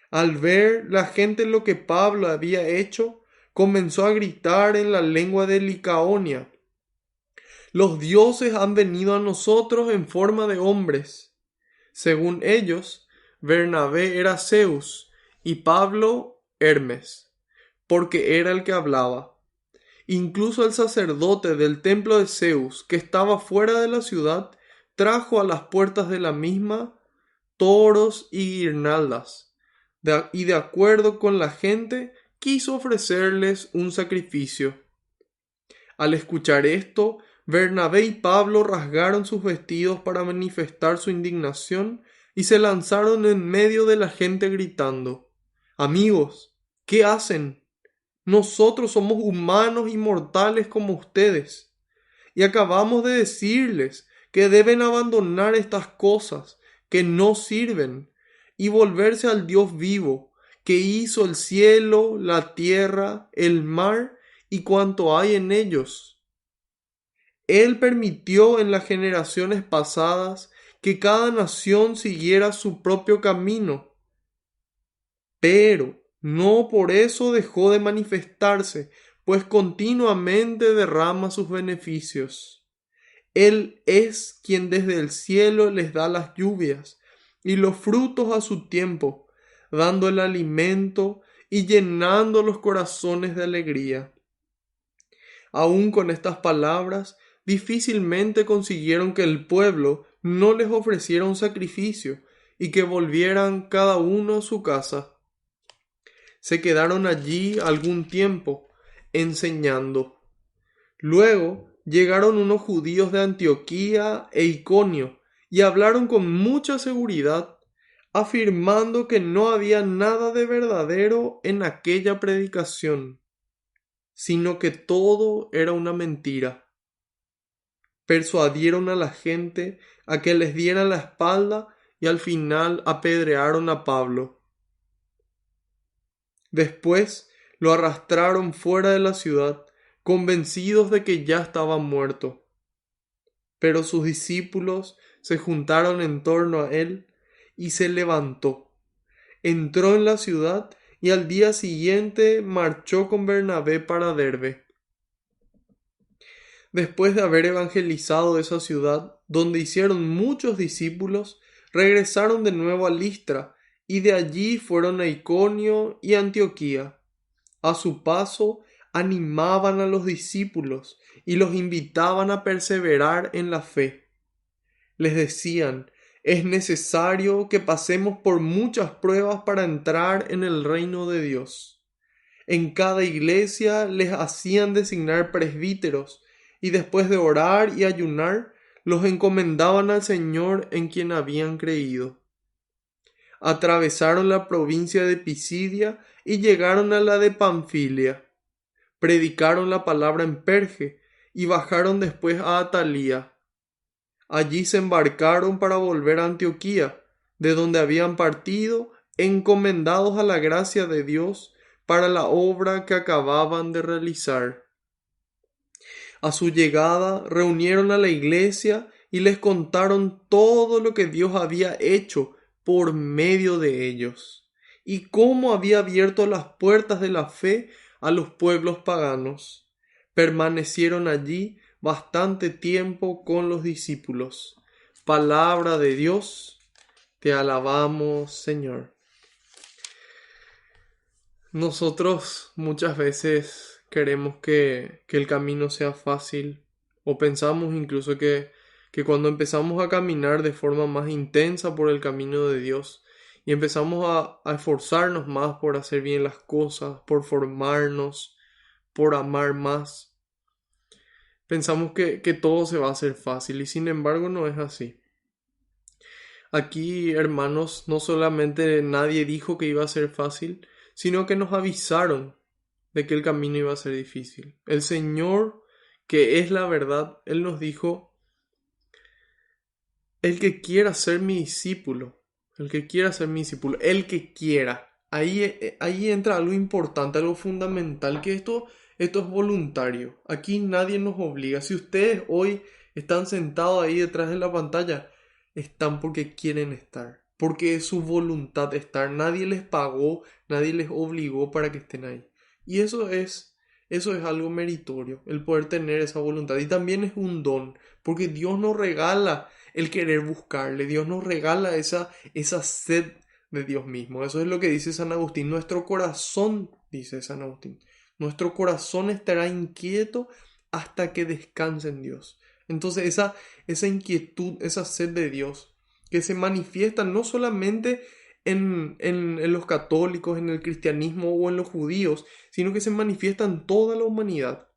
Al ver la gente lo que Pablo había hecho, comenzó a gritar en la lengua de Licaonia: «Los dioses han venido a nosotros en forma de hombres». Según ellos, Bernabé era Zeus y Pablo Hermes, porque era el que hablaba. Incluso el sacerdote del templo de Zeus, que estaba fuera de la ciudad, trajo a las puertas de la misma toros y guirnaldas, y de acuerdo con la gente, quiso ofrecerles un sacrificio. Al escuchar esto, Bernabé y Pablo rasgaron sus vestidos para manifestar su indignación y se lanzaron en medio de la gente gritando: «Amigos, ¿qué hacen? Nosotros somos humanos y mortales como ustedes, y acabamos de decirles que deben abandonar estas cosas que no sirven y volverse al Dios vivo, que hizo el cielo, la tierra, el mar y cuanto hay en ellos. Él permitió en las generaciones pasadas que cada nación siguiera su propio camino, pero no por eso dejó de manifestarse, pues continuamente derrama sus beneficios. Él es quien desde el cielo les da las lluvias y los frutos a su tiempo, dando el alimento y llenando los corazones de alegría. Aún con estas palabras, difícilmente consiguieron que el pueblo no les ofreciera un sacrificio y que volvieran cada uno a su casa. Se quedaron allí algún tiempo, enseñando. Luego llegaron unos judíos de Antioquía e Iconio y hablaron con mucha seguridad, afirmando que no había nada de verdadero en aquella predicación, sino que todo era una mentira. Persuadieron a la gente a que les diera la espalda y al final apedrearon a Pablo. Después lo arrastraron fuera de la ciudad, convencidos de que ya estaba muerto. Pero sus discípulos se juntaron en torno a él y se levantó. Entró en la ciudad y al día siguiente marchó con Bernabé para Derbe. Después de haber evangelizado esa ciudad, donde hicieron muchos discípulos, regresaron de nuevo a Listra y de allí fueron a Iconio y Antioquía. A su paso, animaban a los discípulos y los invitaban a perseverar en la fe. Les decían: es necesario que pasemos por muchas pruebas para entrar en el reino de Dios. En cada iglesia les hacían designar presbíteros y después de orar y ayunar, los encomendaban al Señor en quien habían creído. Atravesaron la provincia de Pisidia y llegaron a la de Panfilia. Predicaron la palabra en Perge y bajaron después a Atalía. Allí se embarcaron para volver a Antioquía, de donde habían partido, encomendados a la gracia de Dios para la obra que acababan de realizar. A su llegada reunieron a la iglesia y les contaron todo lo que Dios había hecho por medio de ellos, y cómo había abierto las puertas de la fe a los pueblos paganos. Permanecieron allí bastante tiempo con los discípulos. Palabra de Dios, te alabamos, Señor. Nosotros muchas veces queremos que el camino sea fácil, o pensamos incluso que cuando empezamos a caminar de forma más intensa por el camino de Dios y empezamos a esforzarnos más por hacer bien las cosas, por formarnos, por amar más, pensamos que todo se va a hacer fácil y sin embargo no es así. Aquí, hermanos, no solamente nadie dijo que iba a ser fácil, sino que nos avisaron de que el camino iba a ser difícil. El Señor, que es la verdad, Él nos dijo: el que quiera ser mi discípulo, el que quiera ser mi discípulo, el que quiera. Ahí entra algo importante, algo fundamental, que esto es voluntario. Aquí nadie nos obliga. Si ustedes hoy están sentados ahí detrás de la pantalla, están porque quieren estar, porque es su voluntad estar. Nadie les pagó, nadie les obligó para que estén ahí. Y eso es algo meritorio, el poder tener esa voluntad. Y también es un don, porque Dios nos regala el querer buscarle. Dios nos regala esa sed de Dios mismo. Eso es lo que dice San Agustín. Nuestro corazón, dice San Agustín, nuestro corazón estará inquieto hasta que descanse en Dios. Entonces esa inquietud, esa sed de Dios, que se manifiesta no solamente en los católicos, en el cristianismo o en los judíos, sino que se manifiesta en toda la humanidad.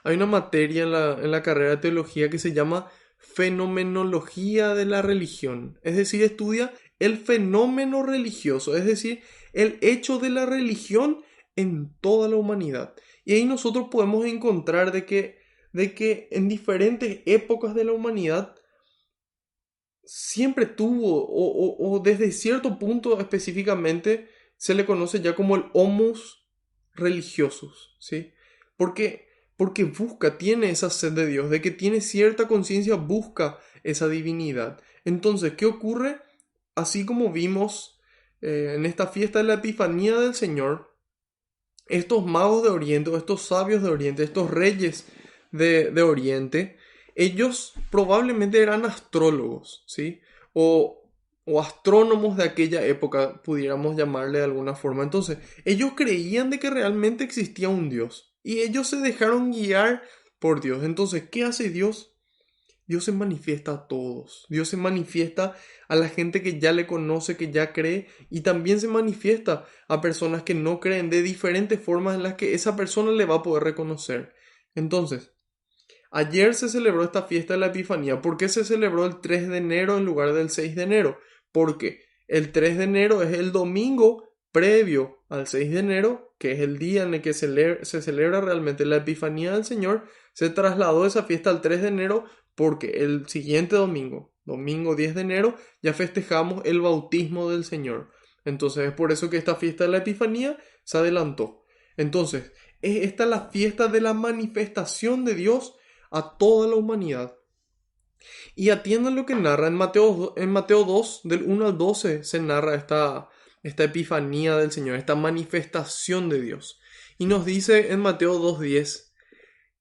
Hay una materia en la carrera de teología que se llama fenomenología de la religión, es decir, estudia el fenómeno religioso, es decir, el hecho de la religión en toda la humanidad. Y ahí nosotros podemos encontrar de que en diferentes épocas de la humanidad siempre tuvo, o desde cierto punto específicamente, se le conoce ya como el homus religiosus, ¿sí? Porque busca, tiene esa sed de Dios, de que tiene cierta conciencia, busca esa divinidad. Entonces, ¿qué ocurre? Así como vimos en esta fiesta de la Epifanía del Señor, estos magos de Oriente, o estos sabios de Oriente, estos reyes de Oriente, ellos probablemente eran astrólogos, ¿sí? O o astrónomos de aquella época, pudiéramos llamarle de alguna forma. Entonces, ellos creían de que realmente existía un Dios y ellos se dejaron guiar por Dios. Entonces, ¿qué hace Dios? Dios se manifiesta a todos. Dios se manifiesta a la gente que ya le conoce, que ya cree, y también se manifiesta a personas que no creen de diferentes formas en las que esa persona le va a poder reconocer. Entonces, ayer se celebró esta fiesta de la Epifanía. ¿Por qué se celebró el 3 de enero en lugar del 6 de enero? Porque el 3 de enero es el domingo previo al 6 de enero, que es el día en el que se celebra realmente la Epifanía del Señor. Se trasladó esa fiesta al 3 de enero porque el siguiente domingo, domingo 10 de enero, ya festejamos el bautismo del Señor. Entonces es por eso que esta fiesta de la Epifanía se adelantó. Entonces, esta es la fiesta de la manifestación de Dios a toda la humanidad. Y atiendan lo que narra en Mateo 2, del 1 al 12, se narra esta epifanía del Señor, esta manifestación de Dios. Y nos dice en Mateo 2:10,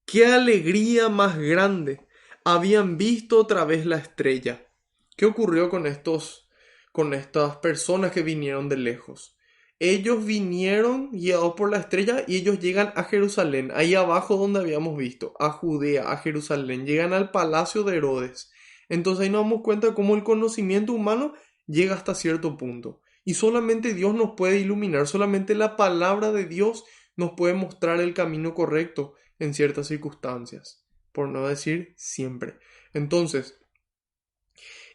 qué alegría más grande habían visto otra vez la estrella. ¿Qué ocurrió con estas personas que vinieron de lejos? Ellos vinieron guiados por la estrella y ellos llegan a Jerusalén, ahí abajo donde habíamos visto, a Judea, a Jerusalén, llegan al palacio de Herodes. Entonces ahí nos damos cuenta de cómo el conocimiento humano llega hasta cierto punto. Y solamente Dios nos puede iluminar, solamente la palabra de Dios nos puede mostrar el camino correcto en ciertas circunstancias, por no decir siempre. Entonces,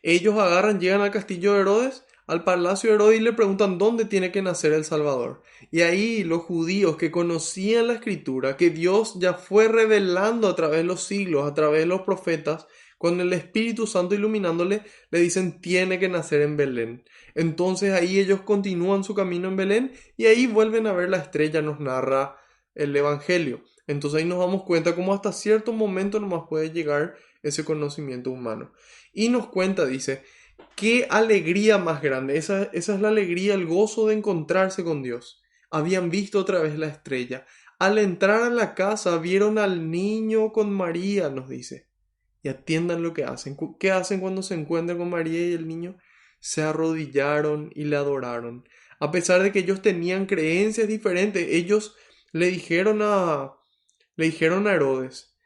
ellos agarran, llegan al castillo de Herodes, al palacio de Herodes y le preguntan dónde tiene que nacer el Salvador. Y ahí los judíos que conocían la escritura, que Dios ya fue revelando a través de los siglos, a través de los profetas, con el Espíritu Santo iluminándole, le dicen tiene que nacer en Belén. Entonces ahí ellos continúan su camino en Belén y ahí vuelven a ver la estrella, nos narra el Evangelio. Entonces ahí nos damos cuenta cómo hasta cierto momento nomás puede llegar ese conocimiento humano. Y nos cuenta, dice, qué alegría más grande. Esa es la alegría, el gozo de encontrarse con Dios. Habían visto otra vez la estrella. Al entrar a la casa vieron al niño con María, nos dice. Y atiendan lo que hacen. ¿Qué hacen cuando se encuentran con María y el niño? Se arrodillaron y le adoraron. A pesar de que ellos tenían creencias diferentes, ellos le dijeron a Herodes,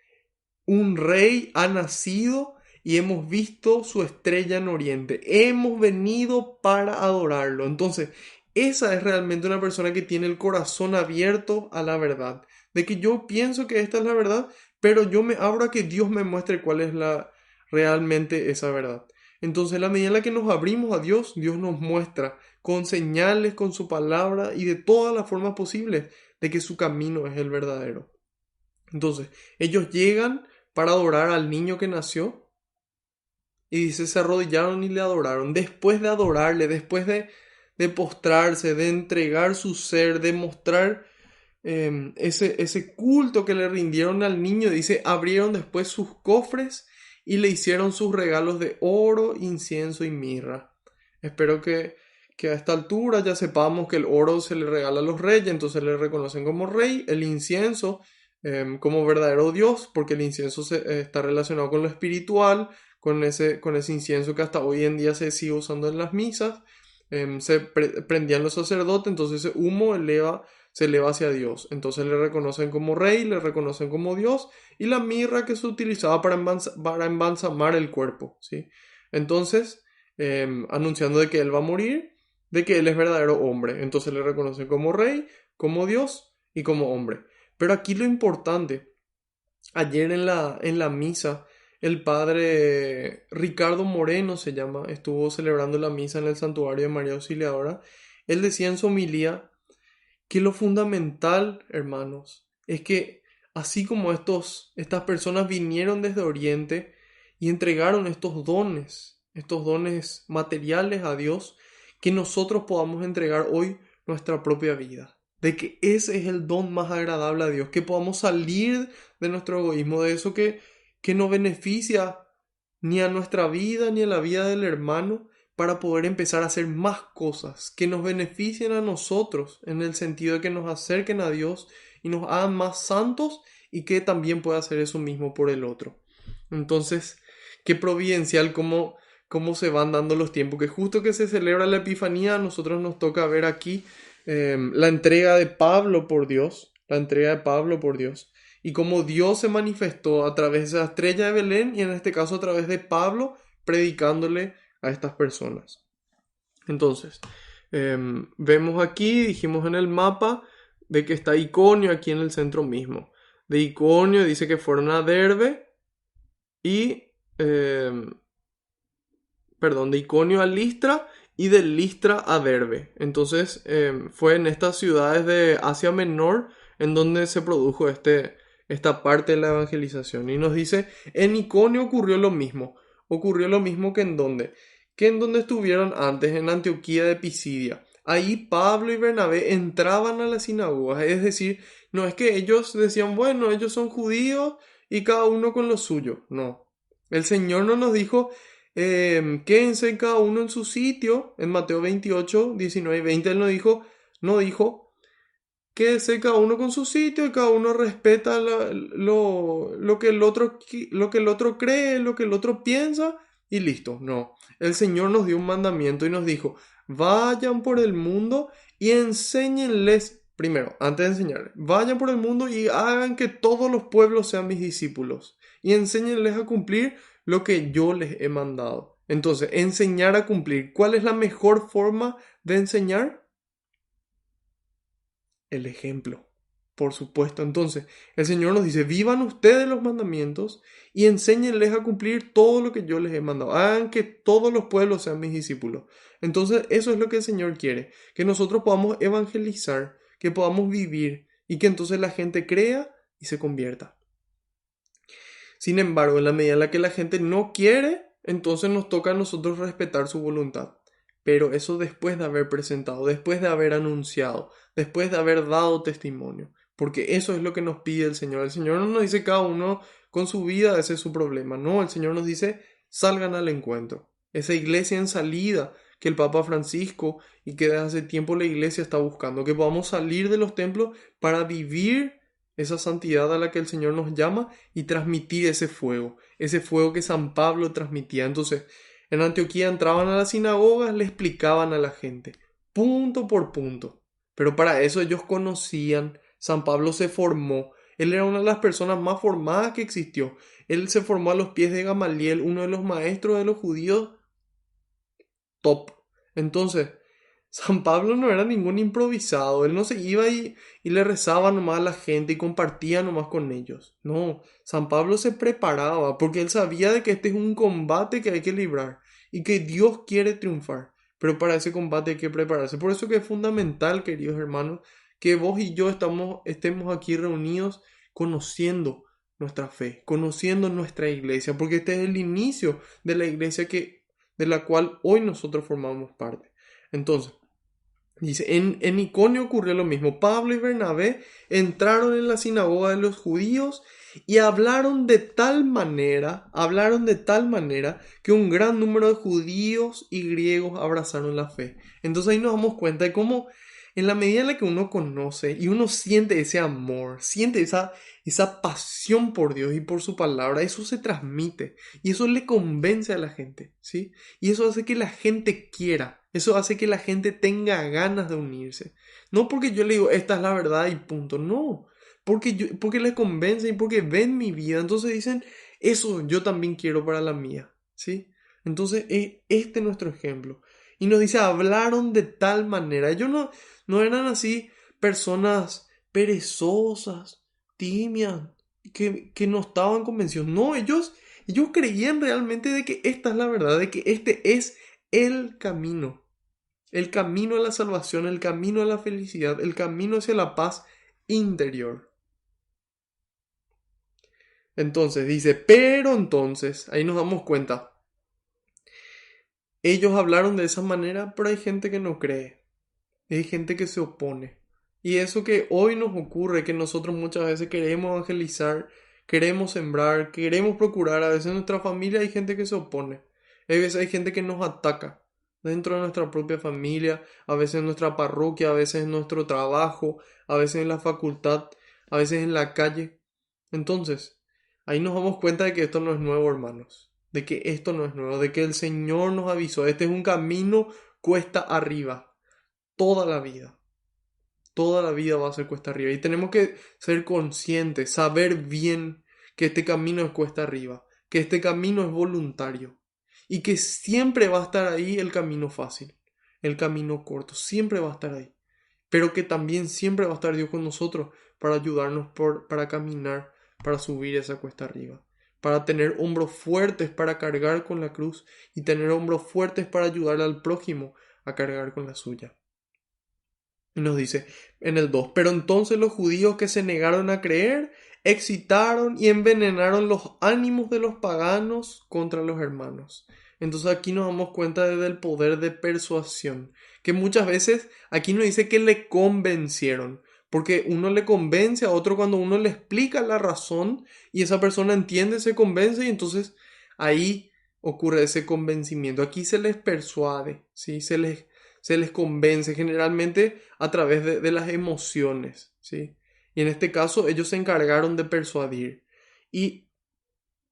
un rey ha nacido y hemos visto su estrella en Oriente. Hemos venido para adorarlo. Entonces, esa es realmente una persona que tiene el corazón abierto a la verdad. De que yo pienso que esta es la verdad, pero yo me abro a que Dios me muestre cuál es realmente esa verdad. Entonces, la medida en la que nos abrimos a Dios, Dios nos muestra con señales, con su palabra y de todas las formas posibles de que su camino es el verdadero. Entonces, ellos llegan para adorar al niño que nació y dice, se arrodillaron y le adoraron. Después de adorarle, después de postrarse, de entregar su ser, de mostrar ese culto que le rindieron al niño, dice, abrieron después sus cofres y le hicieron sus regalos de oro, incienso y mirra. Espero que a esta altura ya sepamos que el oro se le regala a los reyes, entonces le reconocen como rey, el incienso como verdadero Dios, porque el incienso está relacionado con lo espiritual, con ese incienso que hasta hoy en día se sigue usando en las misas. Prendían los sacerdotes, entonces ese humo se eleva hacia Dios. Entonces le reconocen como rey, le reconocen como Dios, y la mirra que se utilizaba para embalsamar el cuerpo, ¿sí? Entonces, anunciando de que él va a morir, de que él es verdadero hombre. Entonces le reconocen como rey, como Dios y como hombre. Pero aquí lo importante, ayer en la misa, el padre Ricardo Moreno se llama, estuvo celebrando la misa en el santuario de María Auxiliadora. Él decía en su homilía que lo fundamental, hermanos, es que así como estas personas vinieron desde Oriente y entregaron estos dones materiales a Dios, que nosotros podamos entregar hoy nuestra propia vida. De que ese es el don más agradable a Dios, que podamos salir de nuestro egoísmo, de eso que no beneficia ni a nuestra vida ni a la vida del hermano, para poder empezar a hacer más cosas que nos beneficien a nosotros, en el sentido de que nos acerquen a Dios y nos hagan más santos y que también pueda hacer eso mismo por el otro. Entonces, qué providencial como cómo se van dando los tiempos, que justo que se celebra la Epifanía, a nosotros nos toca ver aquí la entrega de Pablo por Dios, la entrega de Pablo por Dios, y cómo Dios se manifestó a través de la estrella de Belén y en este caso a través de Pablo predicándole a estas personas. Entonces, vemos aquí, dijimos en el mapa, de que está Iconio aquí en el centro mismo. De Iconio dice que fueron a Derbe y, de Iconio a Listra y de Listra a Derbe. Entonces, fue en estas ciudades de Asia Menor en donde se produjo esta parte de la evangelización. Y nos dice, en Iconio ocurrió lo mismo. Ocurrió lo mismo que en donde. Que en donde estuvieron antes, en Antioquía de Pisidia. Ahí Pablo y Bernabé entraban a las sinagogas. Es decir, no es que ellos decían, bueno, ellos son judíos y cada uno con lo suyo. No. El Señor no nos dijo, quédense cada uno en su sitio. En Mateo 28, 19 y 20 Él no dijo, quédese cada uno con su sitio y cada uno respeta lo que el otro, lo que el otro cree, lo que el otro piensa y listo. No, el Señor nos dio un mandamiento y nos dijo, vayan por el mundo y enséñenles, primero, antes de enseñar, vayan por el mundo y hagan que todos los pueblos sean mis discípulos y enséñenles a cumplir lo que yo les he mandado. Entonces, enseñar a cumplir. ¿Cuál es la mejor forma de enseñar? El ejemplo, por supuesto. Entonces, el Señor nos dice, vivan ustedes los mandamientos y enséñenles a cumplir todo lo que yo les he mandado. Hagan que todos los pueblos sean mis discípulos. Entonces, eso es lo que el Señor quiere, que nosotros podamos evangelizar, que podamos vivir y que entonces la gente crea y se convierta. Sin embargo, en la medida en la que la gente no quiere, entonces nos toca a nosotros respetar su voluntad. Pero eso después de haber presentado, después de haber anunciado, después de haber dado testimonio. Porque eso es lo que nos pide el Señor. El Señor no nos dice cada uno con su vida, ese es su problema. No, el Señor nos dice, salgan al encuentro. Esa iglesia en salida que el Papa Francisco y que desde hace tiempo la iglesia está buscando. Que podamos salir de los templos para vivir esa santidad a la que el Señor nos llama y transmitir ese fuego que San Pablo transmitía. Entonces, en Antioquía entraban a las sinagogas, le explicaban a la gente, punto por punto. Pero para eso ellos conocían, San Pablo se formó, él era una de las personas más formadas que existió. Él se formó a los pies de Gamaliel, uno de los maestros de los judíos top. Entonces, San Pablo no era ningún improvisado, él no se iba y le rezaba nomás a la gente y compartía nomás con ellos. No, San Pablo se preparaba porque él sabía de que este es un combate que hay que librar y que Dios quiere triunfar. Pero para ese combate hay que prepararse. Por eso que es fundamental, queridos hermanos, que vos y yo estemos aquí reunidos conociendo nuestra fe, conociendo nuestra iglesia, porque este es el inicio de la iglesia de la cual hoy nosotros formamos parte. Entonces, dice, en Iconio ocurrió lo mismo. Pablo y Bernabé entraron en la sinagoga de los judíos y hablaron de tal manera que un gran número de judíos y griegos abrazaron la fe. Entonces ahí nos damos cuenta de cómo en la medida en la que uno conoce y uno siente ese amor, siente esa pasión por Dios y por su palabra, eso se transmite y eso le convence a la gente, ¿sí? Y eso hace que la gente quiera, eso hace que la gente tenga ganas de unirse. No porque yo le digo, esta es la verdad y punto, no. Porque les convence y porque ven mi vida, entonces dicen, eso yo también quiero para la mía, ¿sí? Entonces, este es nuestro ejemplo. Y nos dice, hablaron de tal manera. Ellos no eran así personas perezosas, tímidas, que no estaban convencidos. No, ellos creían realmente de que esta es la verdad, de que este es el camino a la salvación, el camino a la felicidad, el camino hacia la paz interior. Entonces dice, pero entonces, ahí nos damos cuenta, ellos hablaron de esa manera, pero hay gente que no cree. Hay gente que se opone. Y eso que hoy nos ocurre, que nosotros muchas veces queremos evangelizar, queremos sembrar, queremos procurar, a veces en nuestra familia hay gente que se opone. A veces hay gente que nos ataca dentro de nuestra propia familia, a veces en nuestra parroquia, a veces en nuestro trabajo, a veces en la facultad, a veces en la calle. Entonces, ahí nos damos cuenta de que esto no es nuevo, hermanos. de que esto no es nuevo, de que el Señor nos avisó. Este es un camino cuesta arriba, toda la vida. Toda la vida va a ser cuesta arriba. Y tenemos que ser conscientes, saber bien que este camino es cuesta arriba, que este camino es voluntario y que siempre va a estar ahí el camino fácil, el camino corto, siempre va a estar ahí. Pero que también siempre va a estar Dios con nosotros para ayudarnos para caminar, para subir esa cuesta arriba, para tener hombros fuertes para cargar con la cruz y tener hombros fuertes para ayudar al prójimo a cargar con la suya. Y nos dice en el 2, pero entonces los judíos que se negaron a creer, excitaron y envenenaron los ánimos de los paganos contra los hermanos. Entonces aquí nos damos cuenta del poder de persuasión, que muchas veces aquí nos dice que le convencieron, porque uno le convence a otro cuando uno le explica la razón y esa persona entiende, se convence y entonces ahí ocurre ese convencimiento. Aquí se les persuade, ¿sí? Se les convence generalmente a través de las emociones, ¿sí? Y en este caso ellos se encargaron de persuadir. Y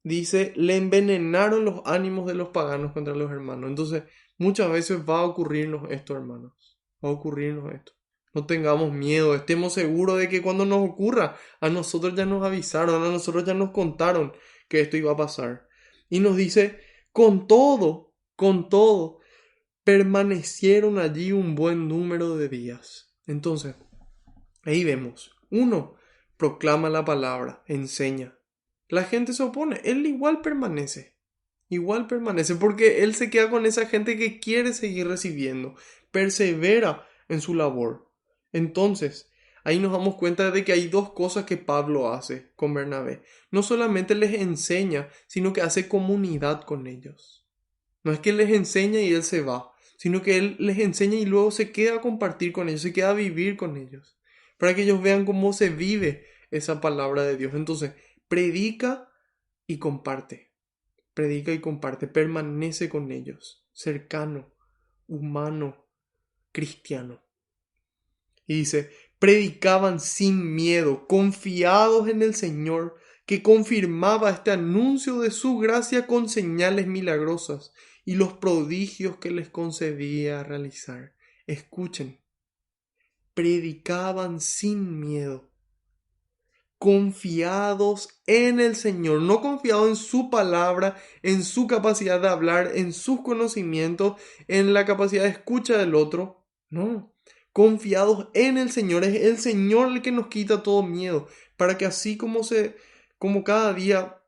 dice, le envenenaron los ánimos de los paganos contra los hermanos. Entonces, muchas veces va a ocurrirnos esto, hermanos. Va a ocurrirnos esto. No tengamos miedo, estemos seguros de que cuando nos ocurra, a nosotros ya nos avisaron, a nosotros ya nos contaron que esto iba a pasar. Y nos dice, con todo, permanecieron allí un buen número de días. Entonces, ahí vemos. Uno, proclama la palabra, enseña. La gente se opone, él igual permanece porque él se queda con esa gente que quiere seguir recibiendo, persevera en su labor. Entonces, ahí nos damos cuenta de que hay dos cosas que Pablo hace con Bernabé. No solamente les enseña, sino que hace comunidad con ellos. No es que les enseña y él se va, sino que él les enseña y luego se queda a compartir con ellos, se queda a vivir con ellos, para que ellos vean cómo se vive esa palabra de Dios. Entonces, y comparte, predica y comparte, permanece con ellos, cercano, humano, cristiano. Y dice, predicaban sin miedo, confiados en el Señor, que confirmaba este anuncio de su gracia con señales milagrosas y los prodigios que les concedía realizar. Escuchen, predicaban sin miedo, confiados en el Señor, no confiados en su palabra, en su capacidad de hablar, en sus conocimientos, en la capacidad de escucha del otro, no, confiados en el Señor, es el Señor el que nos quita todo miedo, para que así como cada día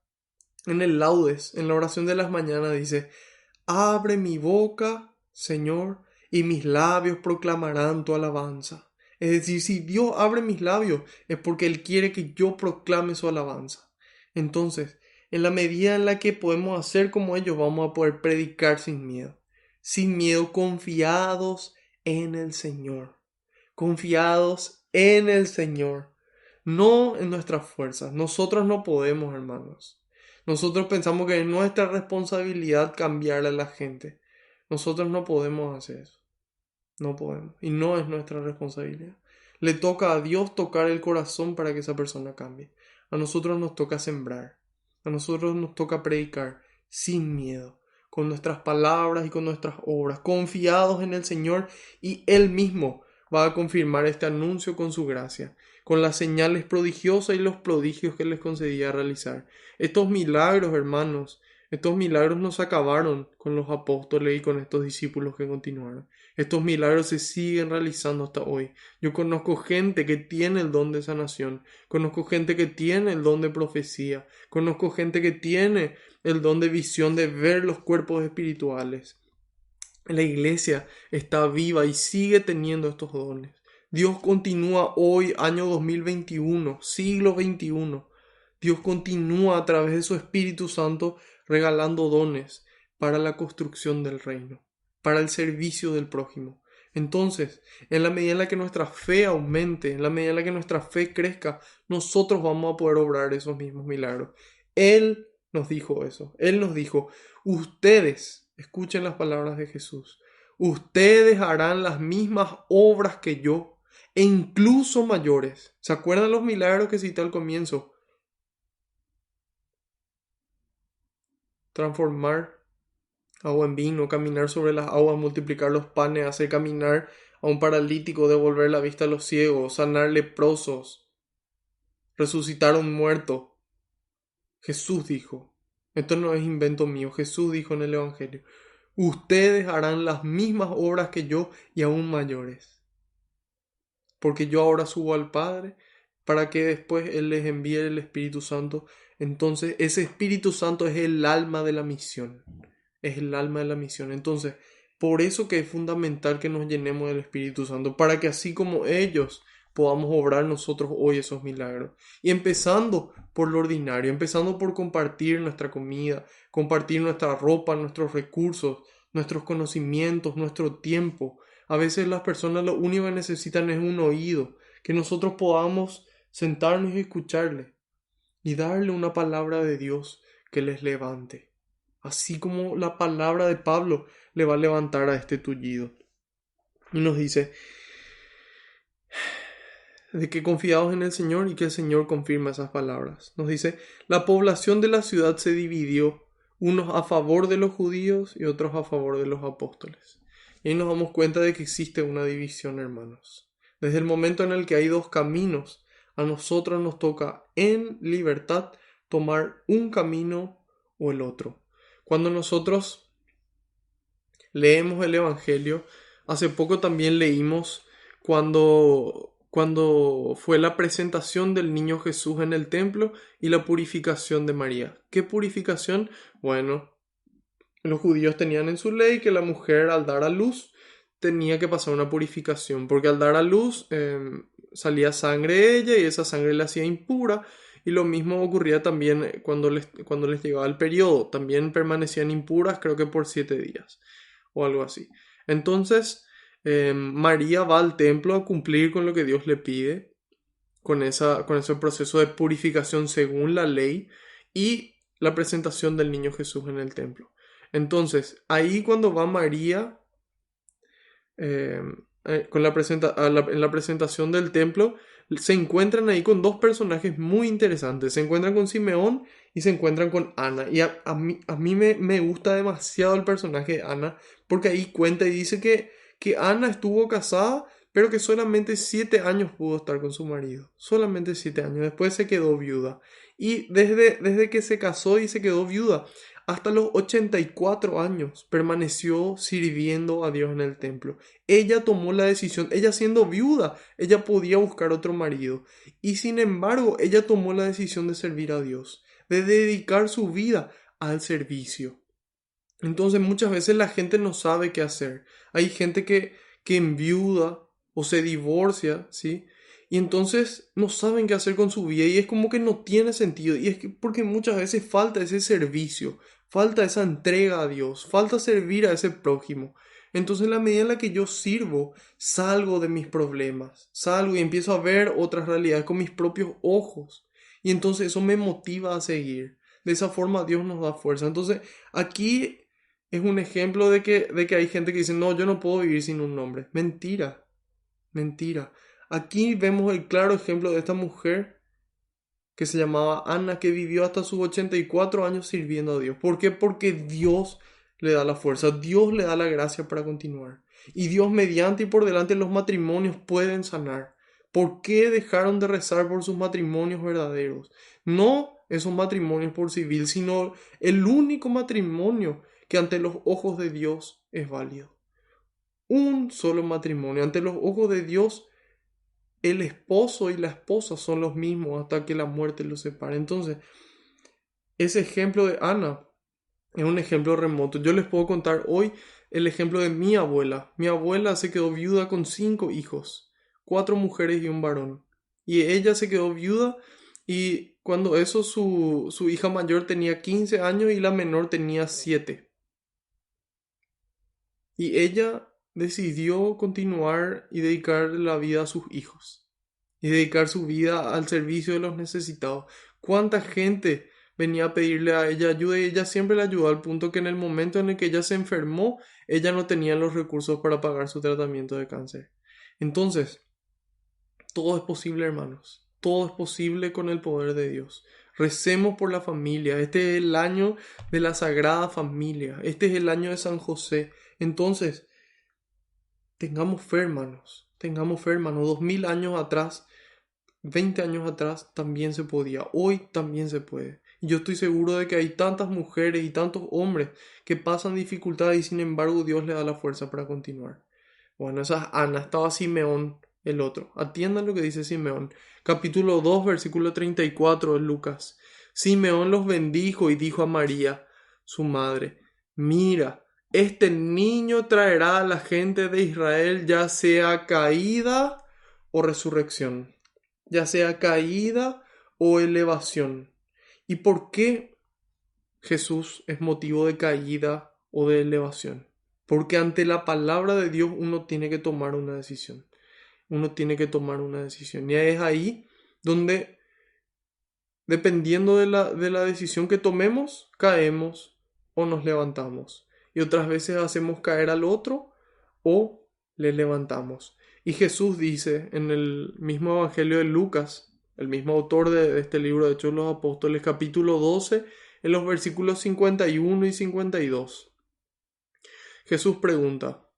en el laudes, en la oración de las mañanas dice, abre mi boca, Señor, y mis labios proclamarán tu alabanza. Es decir, si Dios abre mis labios es porque Él quiere que yo proclame su alabanza. Entonces, en la medida en la que podemos hacer como ellos, vamos a poder predicar sin miedo, confiados en el Señor, confiados en el Señor, no en nuestras fuerzas. Nosotros no podemos, hermanos. Nosotros pensamos que es nuestra responsabilidad cambiar a la gente. Nosotros no podemos hacer eso. No podemos. Y no es nuestra responsabilidad. Le toca a Dios tocar el corazón para que esa persona cambie. A nosotros nos toca sembrar. A nosotros nos toca predicar sin miedo, con nuestras palabras y con nuestras obras, confiados en el Señor y Él mismo va a confirmar este anuncio con su gracia, con las señales prodigiosas y los prodigios que les concedía realizar. Estos milagros, hermanos, estos milagros no se acabaron con los apóstoles y con estos discípulos que continuaron. Estos milagros se siguen realizando hasta hoy. Yo conozco gente que tiene el don de sanación, conozco gente que tiene el don de profecía, conozco gente que tiene el don de visión, de ver los cuerpos espirituales. La iglesia está viva y sigue teniendo estos dones. Dios continúa hoy, año 2021, siglo XXI. Dios continúa a través de su Espíritu Santo regalando dones para la construcción del reino, para el servicio del prójimo. Entonces, en la medida en la que nuestra fe aumente, en la medida en la que nuestra fe crezca, nosotros vamos a poder obrar esos mismos milagros. Él nos dijo eso. Él nos dijo, ustedes, escuchen las palabras de Jesús, ustedes harán las mismas obras que yo, e incluso mayores. ¿Se acuerdan los milagros que cité al comienzo? transformar agua en vino, caminar sobre las aguas, multiplicar los panes, hacer caminar a un paralítico, devolver la vista a los ciegos, sanar leprosos, resucitar a un muerto. Jesús dijo, esto no es invento mío, Jesús dijo en el Evangelio, ustedes harán las mismas obras que yo y aún mayores, porque yo ahora subo al Padre para que después Él les envíe el Espíritu Santo. Entonces ese Espíritu Santo es el alma de la misión, es el alma de la misión. Entonces, por eso que es fundamental que nos llenemos del Espíritu Santo, para que así como ellos podamos obrar nosotros hoy esos milagros. Y empezando por lo ordinario, empezando por compartir nuestra comida, compartir nuestra ropa, nuestros recursos, nuestros conocimientos, nuestro tiempo. A veces las personas lo único que necesitan es un oído, que nosotros podamos sentarnos y escucharle y darle una palabra de Dios que les levante. Así como la palabra de Pablo le va a levantar a este tullido. Y nos dice de que confiados en el Señor y que el Señor confirma esas palabras. Nos dice, la población de la ciudad se dividió, unos a favor de los judíos y otros a favor de los apóstoles. Y ahí nos damos cuenta de que existe una división, hermanos. Desde el momento en el que hay dos caminos, a nosotros nos toca en libertad tomar un camino o el otro. Cuando nosotros leemos el Evangelio, hace poco también leímos cuando fue la presentación del niño Jesús en el templo y la purificación de María. ¿Qué purificación? Bueno, los judíos tenían en su ley que la mujer al dar a luz tenía que pasar una purificación, porque al dar a luz salía sangre de ella y esa sangre la hacía impura. Y lo mismo ocurría también cuando les llegaba el periodo. También permanecían impuras, creo que por 7 días o algo así. Entonces, María va al templo a cumplir con lo que Dios le pide, con ese proceso de purificación según la ley y la presentación del niño Jesús en el templo. Entonces, ahí cuando va María en la presentación del templo, se encuentran ahí con dos personajes muy interesantes. Se encuentran con Simeón y se encuentran con Ana. Y a mí me gusta demasiado el personaje de Ana, porque ahí cuenta y dice que Ana estuvo casada, pero que solamente 7 años pudo estar con su marido. Solamente 7 años. Después se quedó viuda. Y desde que se casó y se quedó viuda, hasta los 84 años permaneció sirviendo a Dios en el templo. Ella tomó la decisión, ella siendo viuda, ella podía buscar otro marido. Y sin embargo, ella tomó la decisión de servir a Dios, de dedicar su vida al servicio. Entonces muchas veces la gente no sabe qué hacer. Hay gente que enviuda o se divorcia, ¿sí? Y entonces no saben qué hacer con su vida y es como que no tiene sentido. Y es que porque muchas veces falta ese servicio, falta esa entrega a Dios, falta servir a ese prójimo. Entonces en la medida en la que yo sirvo, salgo de mis problemas, salgo y empiezo a ver otras realidades con mis propios ojos. Y entonces eso me motiva a seguir. De esa forma Dios nos da fuerza. Entonces aquí es un ejemplo de que hay gente que dice, no, yo no puedo vivir sin un nombre. Mentira, mentira. Aquí vemos el claro ejemplo de esta mujer que se llamaba Ana, que vivió hasta sus 84 años sirviendo a Dios. ¿Por qué? Porque Dios le da la fuerza, Dios le da la gracia para continuar. Y Dios mediante y por delante los matrimonios pueden sanar. ¿Por qué dejaron de rezar por sus matrimonios verdaderos? No esos matrimonios por civil, sino el único matrimonio que ante los ojos de Dios es válido. Un solo matrimonio. Ante los ojos de Dios, el esposo y la esposa son los mismos hasta que la muerte los separe. Entonces, ese ejemplo de Ana es un ejemplo remoto. Yo les puedo contar hoy el ejemplo de mi abuela. Mi abuela se quedó viuda con 5 hijos, 4 mujeres y un varón. Y ella se quedó viuda y cuando eso su hija mayor tenía 15 años y la menor tenía 7. Y ella decidió continuar y dedicar la vida a sus hijos. Y dedicar su vida al servicio de los necesitados. ¿Cuánta gente venía a pedirle a ella ayuda y ella siempre le ayudó al punto que en el momento en el que ella se enfermó, ella no tenía los recursos para pagar su tratamiento de cáncer? Entonces, todo es posible, hermanos. Todo es posible con el poder de Dios. Recemos por la familia. Este es el año de la Sagrada Familia. Este es el año de San José. Entonces, tengamos fe, hermanos. Tengamos fe, hermanos. 2000 años atrás, 20 años atrás también se podía. Hoy también se puede. Y yo estoy seguro de que hay tantas mujeres y tantos hombres que pasan dificultades y sin embargo Dios les da la fuerza para continuar. Bueno, esa es Ana. Estaba Simeón, el otro. Atiendan lo que dice Simeón. Capítulo 2, versículo 34 de Lucas. Simeón los bendijo y dijo a María, su madre: mira, este niño traerá a la gente de Israel ya sea caída o resurrección, ya sea caída o elevación. ¿Y por qué Jesús es motivo de caída o de elevación? Porque ante la palabra de Dios uno tiene que tomar una decisión. Uno tiene que tomar una decisión. Y es ahí donde, dependiendo de la decisión que tomemos, caemos o nos levantamos. Y otras veces hacemos caer al otro o le levantamos. Y Jesús dice en el mismo Evangelio de Lucas, el mismo autor de este libro de Hechos de los Apóstoles, capítulo 12, en los versículos 51 y 52. Jesús pregunta: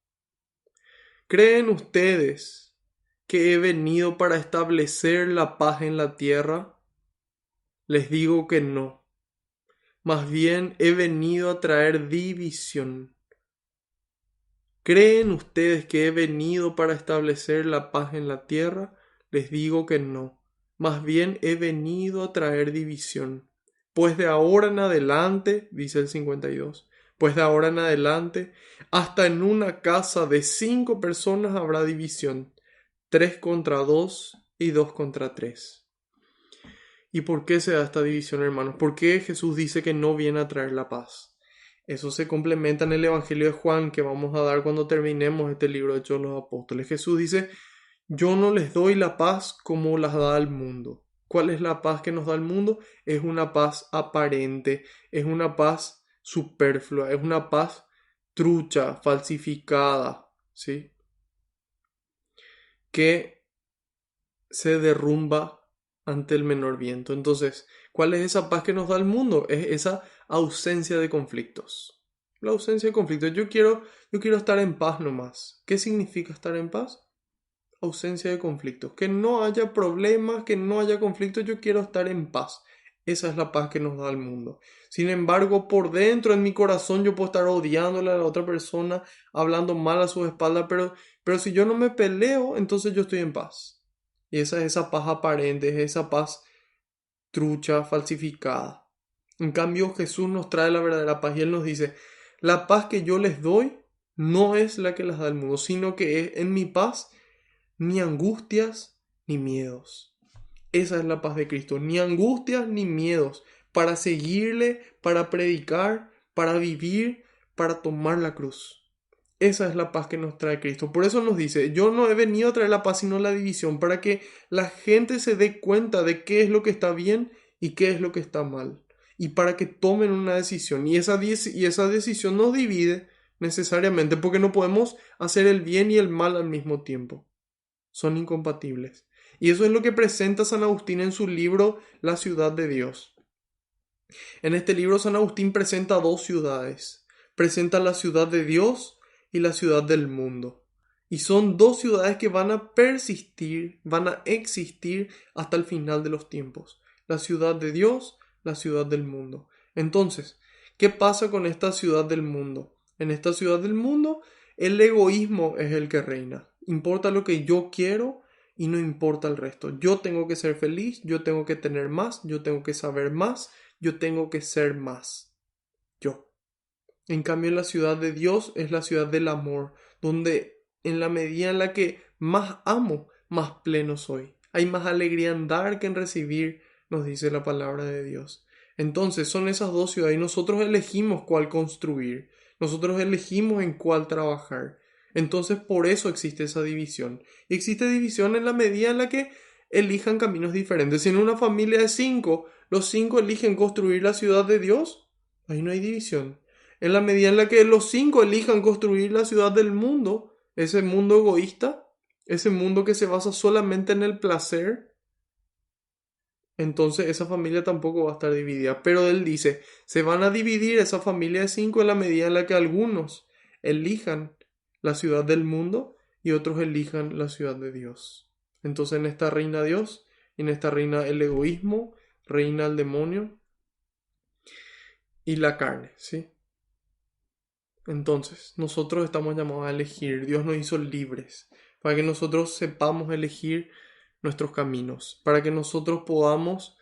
¿creen ustedes que he venido para establecer la paz en la tierra? Les digo que no. Más bien he venido a traer división. ¿Creen ustedes que he venido para establecer la paz en la tierra? Les digo que no. Más bien he venido a traer división. Pues de ahora en adelante, dice el 52, pues de ahora en adelante, hasta en una casa de 5 personas habrá división, 3 contra 2 y 2 contra 3. ¿Y por qué se da esta división, hermanos? ¿Por qué Jesús dice que no viene a traer la paz? Eso se complementa en el Evangelio de Juan que vamos a dar cuando terminemos este libro de Hechos de los Apóstoles. Jesús dice: yo no les doy la paz como las da el mundo. ¿Cuál es la paz que nos da el mundo? Es una paz aparente, es una paz superflua, es una paz trucha, falsificada, ¿sí? Que se derrumba ante el menor viento. Entonces, ¿cuál es esa paz que nos da el mundo? Es esa ausencia de conflictos. La ausencia de conflictos. Yo quiero estar en paz nomás. ¿Qué significa estar en paz? Ausencia de conflictos. Que no haya problemas, que no haya conflictos. Yo quiero estar en paz. Esa es la paz que nos da el mundo. Sin embargo, por dentro, en mi corazón, yo puedo estar odiándole a la otra persona, hablando mal a su espalda, pero si yo no me peleo, entonces yo estoy en paz. Y esa es esa paz aparente, es esa paz trucha, falsificada. En cambio, Jesús nos trae la verdadera paz y Él nos dice: la paz que yo les doy no es la que las da el mundo, sino que es en mi paz ni angustias ni miedos. Esa es la paz de Cristo, ni angustias ni miedos, para seguirle, para predicar, para vivir, para tomar la cruz. Esa es la paz que nos trae Cristo. Por eso nos dice: yo no he venido a traer la paz sino la división, para que la gente se dé cuenta de qué es lo que está bien y qué es lo que está mal, y para que tomen una decisión. Y esa decisión nos divide necesariamente, porque no podemos hacer el bien y el mal al mismo tiempo. Son incompatibles. Y eso es lo que presenta San Agustín en su libro La ciudad de Dios. En este libro San Agustín presenta 2 ciudades. Presenta la ciudad de Dios y la ciudad del mundo. Y son 2 ciudades que van a persistir, van a existir hasta el final de los tiempos. La ciudad de Dios, la ciudad del mundo. Entonces, ¿qué pasa con esta ciudad del mundo? En esta ciudad del mundo, el egoísmo es el que reina. Importa lo que yo quiero y no importa el resto. Yo tengo que ser feliz, yo tengo que tener más, yo tengo que saber más, yo tengo que ser más. Yo. En cambio, la ciudad de Dios es la ciudad del amor, donde en la medida en la que más amo, más pleno soy. Hay más alegría en dar que en recibir, nos dice la palabra de Dios. Entonces, son esas 2 ciudades y nosotros elegimos cuál construir. Nosotros elegimos en cuál trabajar. Entonces, por eso existe esa división. Y existe división en la medida en la que elijan caminos diferentes. Si en una familia de 5, los 5 eligen construir la ciudad de Dios, ahí no hay división. En la medida en la que los 5 elijan construir la ciudad del mundo, ese mundo egoísta, ese mundo que se basa solamente en el placer, entonces esa familia tampoco va a estar dividida. Pero él dice, se van a dividir esa familia de 5 en la medida en la que algunos elijan la ciudad del mundo y otros elijan la ciudad de Dios. Entonces en esta reina Dios, en esta reina el egoísmo, reina el demonio y la carne, ¿sí? Entonces, nosotros estamos llamados a elegir. Dios nos hizo libres para que nosotros sepamos elegir nuestros caminos, para que nosotros podamos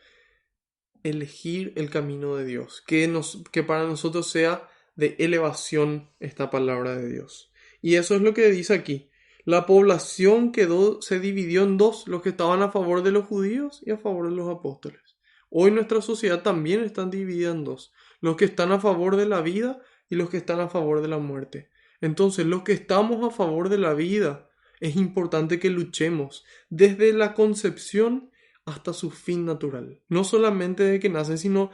elegir el camino de Dios, que para nosotros sea de elevación esta palabra de Dios. Y eso es lo que dice aquí. La población se dividió en dos, los que estaban a favor de los judíos y a favor de los apóstoles. Hoy nuestra sociedad también está dividida en dos, los que están a favor de la vida y los que están a favor de la muerte. Entonces, los que estamos a favor de la vida, es importante que luchemos desde la concepción hasta su fin natural. No solamente de que nacen, sino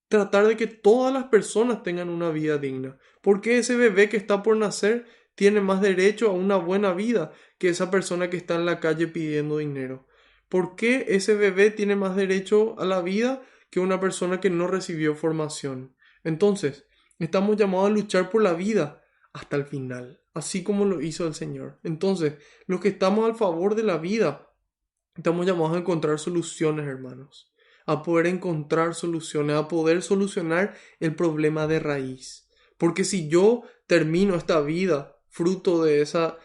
tratar de que todas las personas tengan una vida digna. Porque ese bebé que está por nacer tiene más derecho a una buena vida que esa persona que está en la calle pidiendo dinero? ¿Por qué ese bebé tiene más derecho a la vida que una persona que no recibió formación? Entonces, estamos llamados a luchar por la vida hasta el final, así como lo hizo el Señor. Entonces, los que estamos al favor de la vida, estamos llamados a encontrar soluciones, hermanos, a poder encontrar soluciones, a poder solucionar el problema de raíz. Porque si yo termino esta vida fruto de esa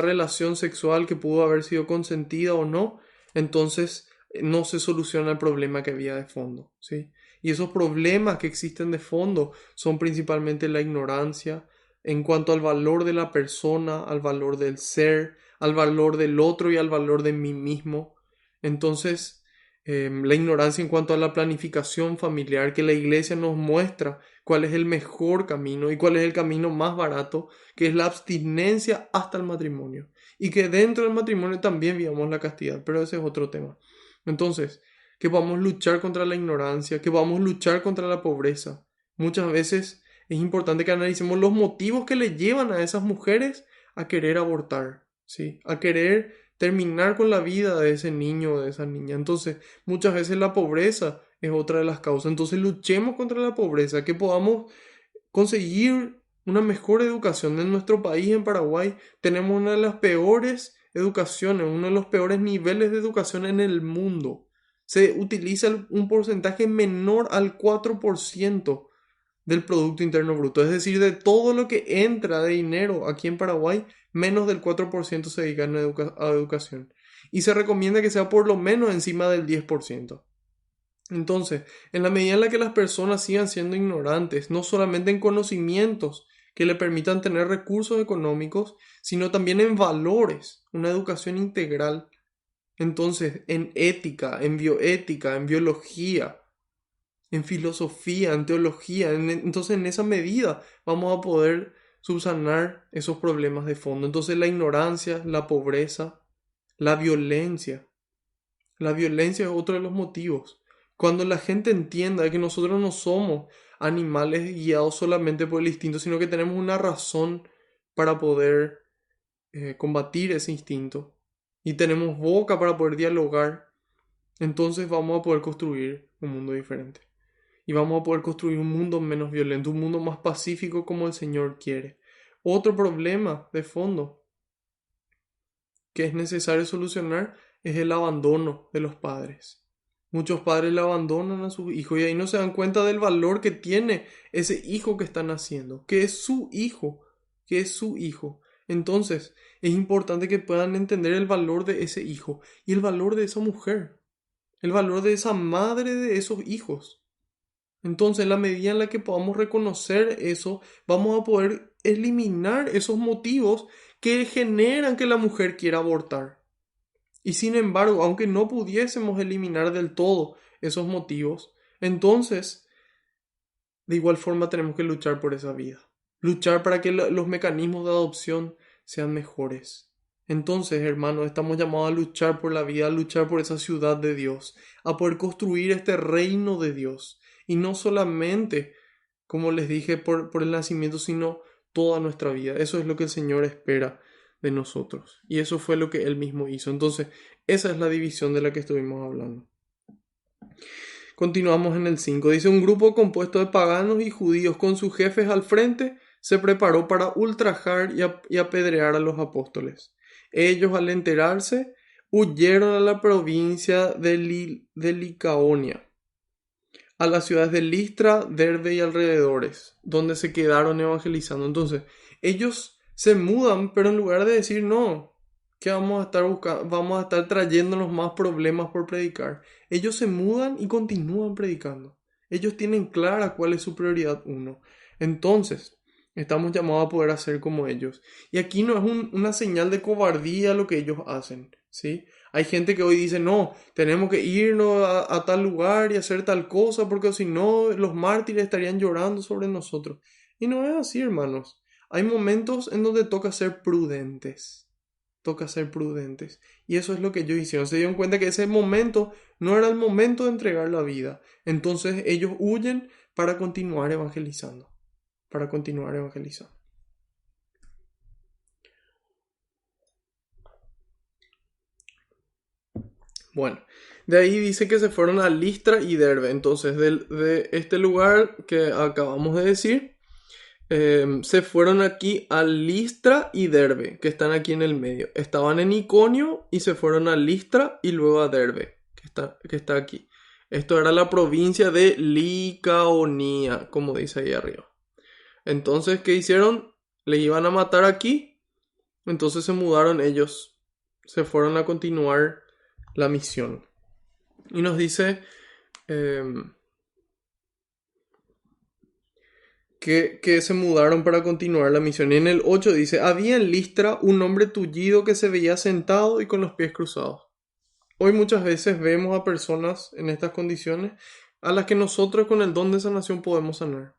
relación sexual que pudo haber sido consentida o no, entonces no se soluciona el problema que había de fondo, ¿sí? Y esos problemas que existen de fondo son principalmente la ignorancia en cuanto al valor de la persona, al valor del ser, al valor del otro y al valor de mí mismo. Entonces, la ignorancia en cuanto a la planificación familiar, que la iglesia nos muestra cuál es el mejor camino y cuál es el camino más barato, que es la abstinencia hasta el matrimonio. Y que dentro del matrimonio también vivamos la castidad, pero ese es otro tema. Entonces, que podamos luchar contra la ignorancia, que podamos luchar contra la pobreza. Muchas veces es importante que analicemos los motivos que le llevan a esas mujeres a querer abortar, ¿sí? A querer terminar con la vida de ese niño o de esa niña. Entonces, muchas veces la pobreza es otra de las causas. Entonces, luchemos contra la pobreza, que podamos conseguir una mejor educación. En nuestro país, en Paraguay, tenemos una de las peores educaciones, uno de los peores niveles de educación en el mundo. Se utiliza un porcentaje menor al 4% del Producto Interno Bruto. Es decir, de todo lo que entra de dinero aquí en Paraguay, menos del 4% se dedica a educación. Y se recomienda que sea por lo menos encima del 10%. Entonces, en la medida en la que las personas sigan siendo ignorantes, no solamente en conocimientos que le permitan tener recursos económicos, sino también en valores, una educación integral, entonces en ética, en bioética, en biología, en filosofía, en teología, entonces en esa medida vamos a poder subsanar esos problemas de fondo. Entonces la ignorancia, la pobreza, la violencia. La violencia es otro de los motivos. Cuando la gente entienda que nosotros no somos animales guiados solamente por el instinto, sino que tenemos una razón para poder combatir ese instinto y tenemos boca para poder dialogar, entonces vamos a poder construir un mundo diferente. Y vamos a poder construir un mundo menos violento, un mundo más pacífico como el Señor quiere. Otro problema de fondo que es necesario solucionar es el abandono de los padres. Muchos padres le abandonan a sus hijos y ahí no se dan cuenta del valor que tiene ese hijo que están haciendo, que es su hijo, que es su hijo. Entonces, es importante que puedan entender el valor de ese hijo y el valor de esa mujer, el valor de esa madre de esos hijos. Entonces, en la medida en la que podamos reconocer eso, vamos a poder eliminar esos motivos que generan que la mujer quiera abortar. Y sin embargo, aunque no pudiésemos eliminar del todo esos motivos, entonces, de igual forma tenemos que luchar por esa vida. Luchar para que los mecanismos de adopción sean mejores. Entonces, hermanos, estamos llamados a luchar por la vida, a luchar por esa ciudad de Dios, a poder construir este reino de Dios. Y no solamente, como les dije, por el nacimiento, sino toda nuestra vida. Eso es lo que el Señor espera de nosotros. Y eso fue lo que Él mismo hizo. Entonces, esa es la división de la que estuvimos hablando. Continuamos en el 5. Dice, un grupo compuesto de paganos y judíos con sus jefes al frente se preparó para ultrajar y apedrear a los apóstoles. Ellos, al enterarse, huyeron a la provincia de Licaonia, a las ciudades de Listra, Derbe y alrededores, donde se quedaron evangelizando. Entonces, ellos se mudan, pero en lugar de decir no, que vamos a estar buscando, vamos a estar trayéndonos más problemas por predicar, ellos se mudan y continúan predicando. Ellos tienen clara cuál es su prioridad uno. Entonces, estamos llamados a poder hacer como ellos. Y aquí no es una señal de cobardía lo que ellos hacen, ¿sí? Hay gente que hoy dice, no, tenemos que irnos a tal lugar y hacer tal cosa, porque si no, los mártires estarían llorando sobre nosotros. Y no es así, hermanos. Hay momentos en donde toca ser prudentes. Toca ser prudentes. Y eso es lo que ellos hicieron. Se dieron cuenta que ese momento no era el momento de entregar la vida. Entonces ellos huyen para continuar evangelizando. Para continuar evangelizando. Bueno, de ahí dice que se fueron a Listra y Derbe. Entonces, de este lugar que acabamos de decir, se fueron aquí a Listra y Derbe, que están aquí en el medio. Estaban en Iconio y se fueron a Listra y luego a Derbe, que está aquí. Esto era la provincia de Licaonia, como dice ahí arriba. Entonces, ¿qué hicieron? Le iban a matar aquí. Entonces se mudaron ellos. Se fueron a continuar la misión. Y nos dice que se mudaron para continuar la misión. Y en el 8 dice, había en Listra un hombre tullido que se veía sentado y con los pies cruzados. Hoy muchas veces vemos a personas en estas condiciones a las que nosotros con el don de sanación podemos sanar.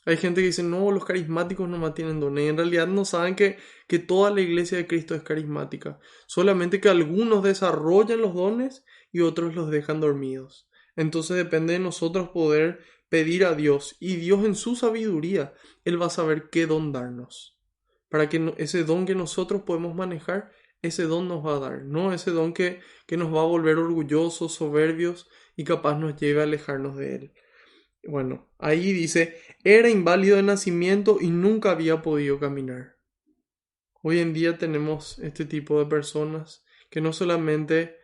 Hay gente que dice, no, los carismáticos nomás tienen dones. Y en realidad no saben que toda la iglesia de Cristo es carismática. Solamente que algunos desarrollan los dones y otros los dejan dormidos. Entonces depende de nosotros poder pedir a Dios. Y Dios en su sabiduría, Él va a saber qué don darnos. Para que ese don que nosotros podemos manejar, ese don nos va a dar. No ese don que nos va a volver orgullosos, soberbios y capaz nos lleve a alejarnos de Él. Bueno, ahí dice, era inválido de nacimiento y nunca había podido caminar. Hoy en día tenemos este tipo de personas que no solamente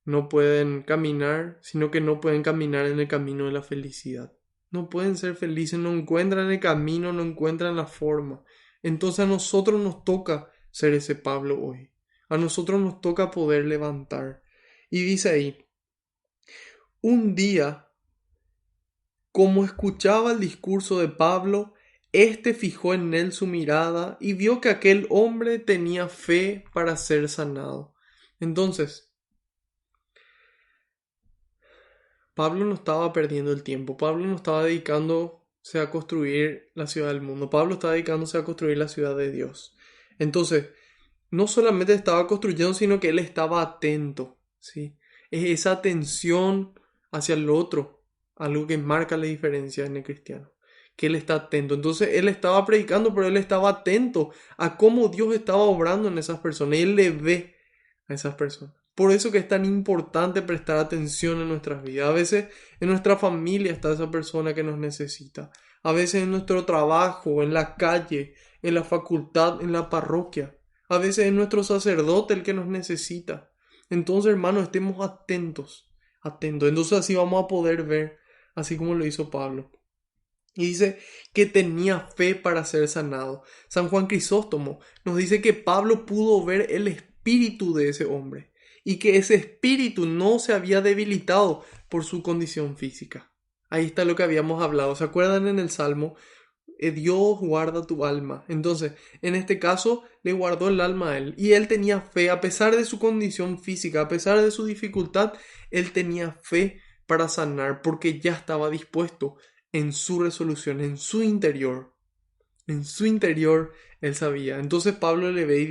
no pueden caminar, sino que no pueden caminar en el camino de la felicidad. No pueden ser felices, no encuentran el camino, no encuentran la forma. Entonces a nosotros nos toca ser ese Pablo hoy. A nosotros nos toca poder levantar. Y dice ahí, un día, como escuchaba el discurso de Pablo, éste fijó en él su mirada y vio que aquel hombre tenía fe para ser sanado. Entonces, Pablo no estaba perdiendo el tiempo. Pablo no estaba dedicándose a construir la ciudad del mundo. Pablo estaba dedicándose a construir la ciudad de Dios. Entonces, no solamente estaba construyendo, sino que él estaba atento, ¿sí? Es esa atención hacia el otro, algo que marca la diferencia en el cristiano, que él está atento. Entonces, él estaba predicando, pero él estaba atento a cómo Dios estaba obrando en esas personas y él le ve a esas personas. Por eso que es tan importante prestar atención en nuestras vidas. A veces en nuestra familia está esa persona que nos necesita. A veces en nuestro trabajo, en la calle, en la facultad, en la parroquia. A veces es nuestro sacerdote el que nos necesita. Entonces, hermanos, estemos atentos, atentos. Entonces así vamos a poder ver, así como lo hizo Pablo. Y dice que tenía fe para ser sanado. San Juan Crisóstomo nos dice que Pablo pudo ver el espíritu de ese hombre y que ese espíritu no se había debilitado por su condición física. Ahí está lo que habíamos hablado. ¿Se acuerdan en el Salmo? Dios guarda tu alma. Entonces, en este caso, le guardó el alma a él. Y él tenía fe, a pesar de su condición física, a pesar de su dificultad, él tenía fe para sanar porque ya estaba dispuesto en su resolución, en su interior. En su interior él sabía. Entonces Pablo le ve y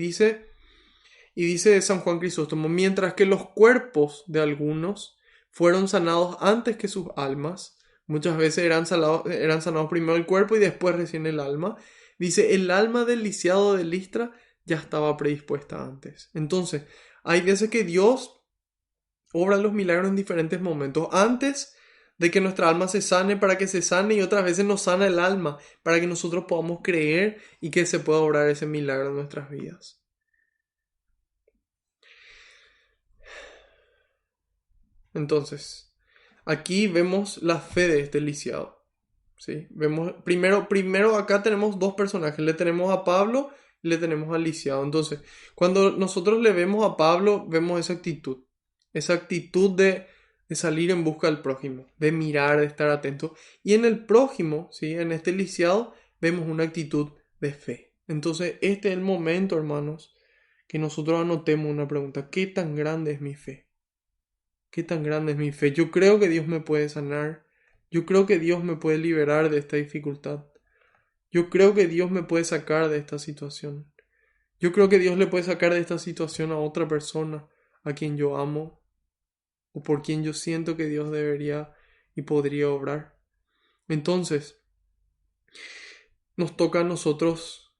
dice San Juan Crisóstomo, mientras que los cuerpos de algunos fueron sanados antes que sus almas, muchas veces eran sanados primero el cuerpo y después recién el alma. Dice, el alma del lisiado de Listra ya estaba predispuesta antes. Entonces, hay veces que Dios obra los milagros en diferentes momentos. Antes de que nuestra alma se sane, para que se sane, y otras veces nos sana el alma, para que nosotros podamos creer y que se pueda obrar ese milagro en nuestras vidas. Entonces, aquí vemos la fe de este lisiado. ¿Sí? Vemos, primero acá tenemos dos personajes, le tenemos a Pablo y le tenemos al lisiado. Entonces, cuando nosotros le vemos a Pablo, vemos esa actitud de salir en busca del prójimo, de mirar, de estar atento. Y en el prójimo, ¿sí? En este lisiado, vemos una actitud de fe. Entonces, este es el momento, hermanos, que nosotros anotemos una pregunta: ¿qué tan grande es mi fe? ¿Qué tan grande es mi fe? Yo creo que Dios me puede sanar. Yo creo que Dios me puede liberar de esta dificultad. Yo creo que Dios me puede sacar de esta situación. Yo creo que Dios le puede sacar de esta situación a otra persona a quien yo amo o por quien yo siento que Dios debería y podría obrar. Entonces, nos toca a nosotros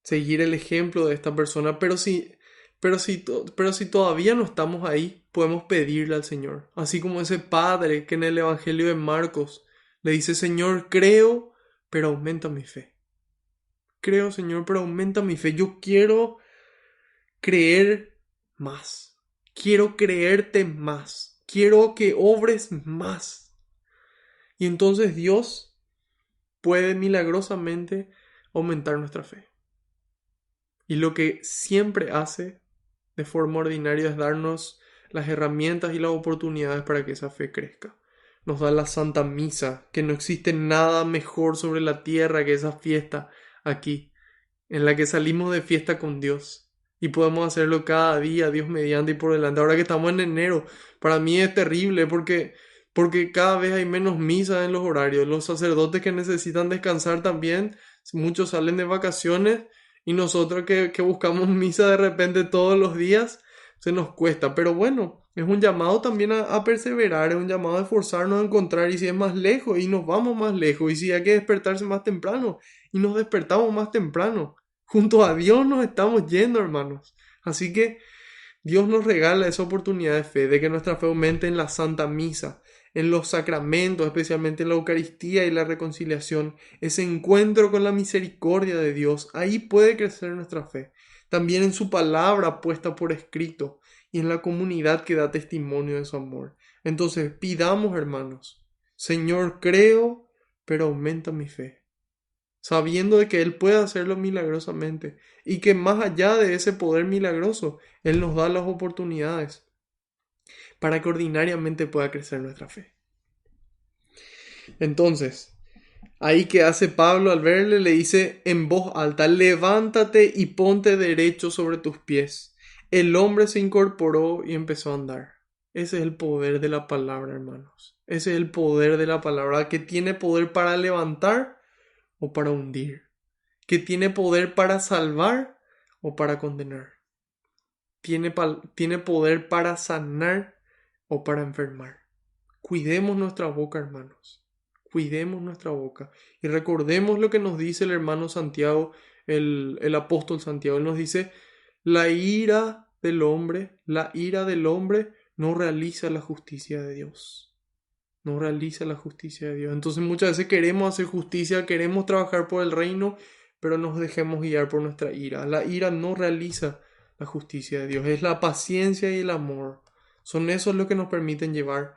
seguir el ejemplo de esta persona, pero si todavía no estamos ahí, podemos pedirle al Señor. Así como ese padre que en el Evangelio de Marcos le dice: Señor, creo, pero aumenta mi fe. Creo, Señor, pero aumenta mi fe. Yo quiero creer más. Quiero creerte más. Quiero que obres más. Y entonces Dios puede milagrosamente aumentar nuestra fe. Y lo que siempre hace de forma ordinaria es darnos las herramientas y las oportunidades para que esa fe crezca. Nos da la Santa Misa, que no existe nada mejor sobre la tierra que esa fiesta aquí, en la que salimos de fiesta con Dios. Y podemos hacerlo cada día, Dios mediante y por delante. Ahora que estamos en enero, para mí es terrible porque cada vez hay menos misas en los horarios. Los sacerdotes que necesitan descansar también, muchos salen de vacaciones y nosotros que buscamos misa de repente todos los días, se nos cuesta. Pero bueno, es un llamado también a perseverar, es un llamado a esforzarnos a encontrar, y si es más lejos y nos vamos más lejos, y si hay que despertarse más temprano y nos despertamos más temprano. Junto a Dios nos estamos yendo, hermanos. Así que Dios nos regala esa oportunidad de fe, de que nuestra fe aumente en la Santa Misa, en los sacramentos, especialmente en la Eucaristía y la reconciliación, ese encuentro con la misericordia de Dios. Ahí puede crecer nuestra fe. También en su palabra puesta por escrito y en la comunidad que da testimonio de su amor. Entonces, pidamos, hermanos: Señor, creo, pero aumenta mi fe, sabiendo de que Él puede hacerlo milagrosamente y que más allá de ese poder milagroso, Él nos da las oportunidades para que ordinariamente pueda crecer nuestra fe. Entonces, ahí que hace Pablo al verle, le dice en voz alta: levántate y ponte derecho sobre tus pies. El hombre se incorporó y empezó a andar. Ese es el poder de la palabra, hermanos. Ese es el poder de la palabra, que tiene poder para levantar o para hundir, que tiene poder para salvar o para condenar, tiene poder para sanar o para enfermar. Cuidemos nuestra boca, hermanos. Cuidemos nuestra boca. Y recordemos lo que nos dice el hermano Santiago, el apóstol Santiago. Él nos dice: la ira del hombre no realiza la justicia de Dios. No realiza la justicia de Dios. Entonces muchas veces queremos hacer justicia, queremos trabajar por el reino, pero nos dejemos guiar por nuestra ira. La ira no realiza la justicia de Dios. Es la paciencia y el amor. Son esos los que nos permiten llevar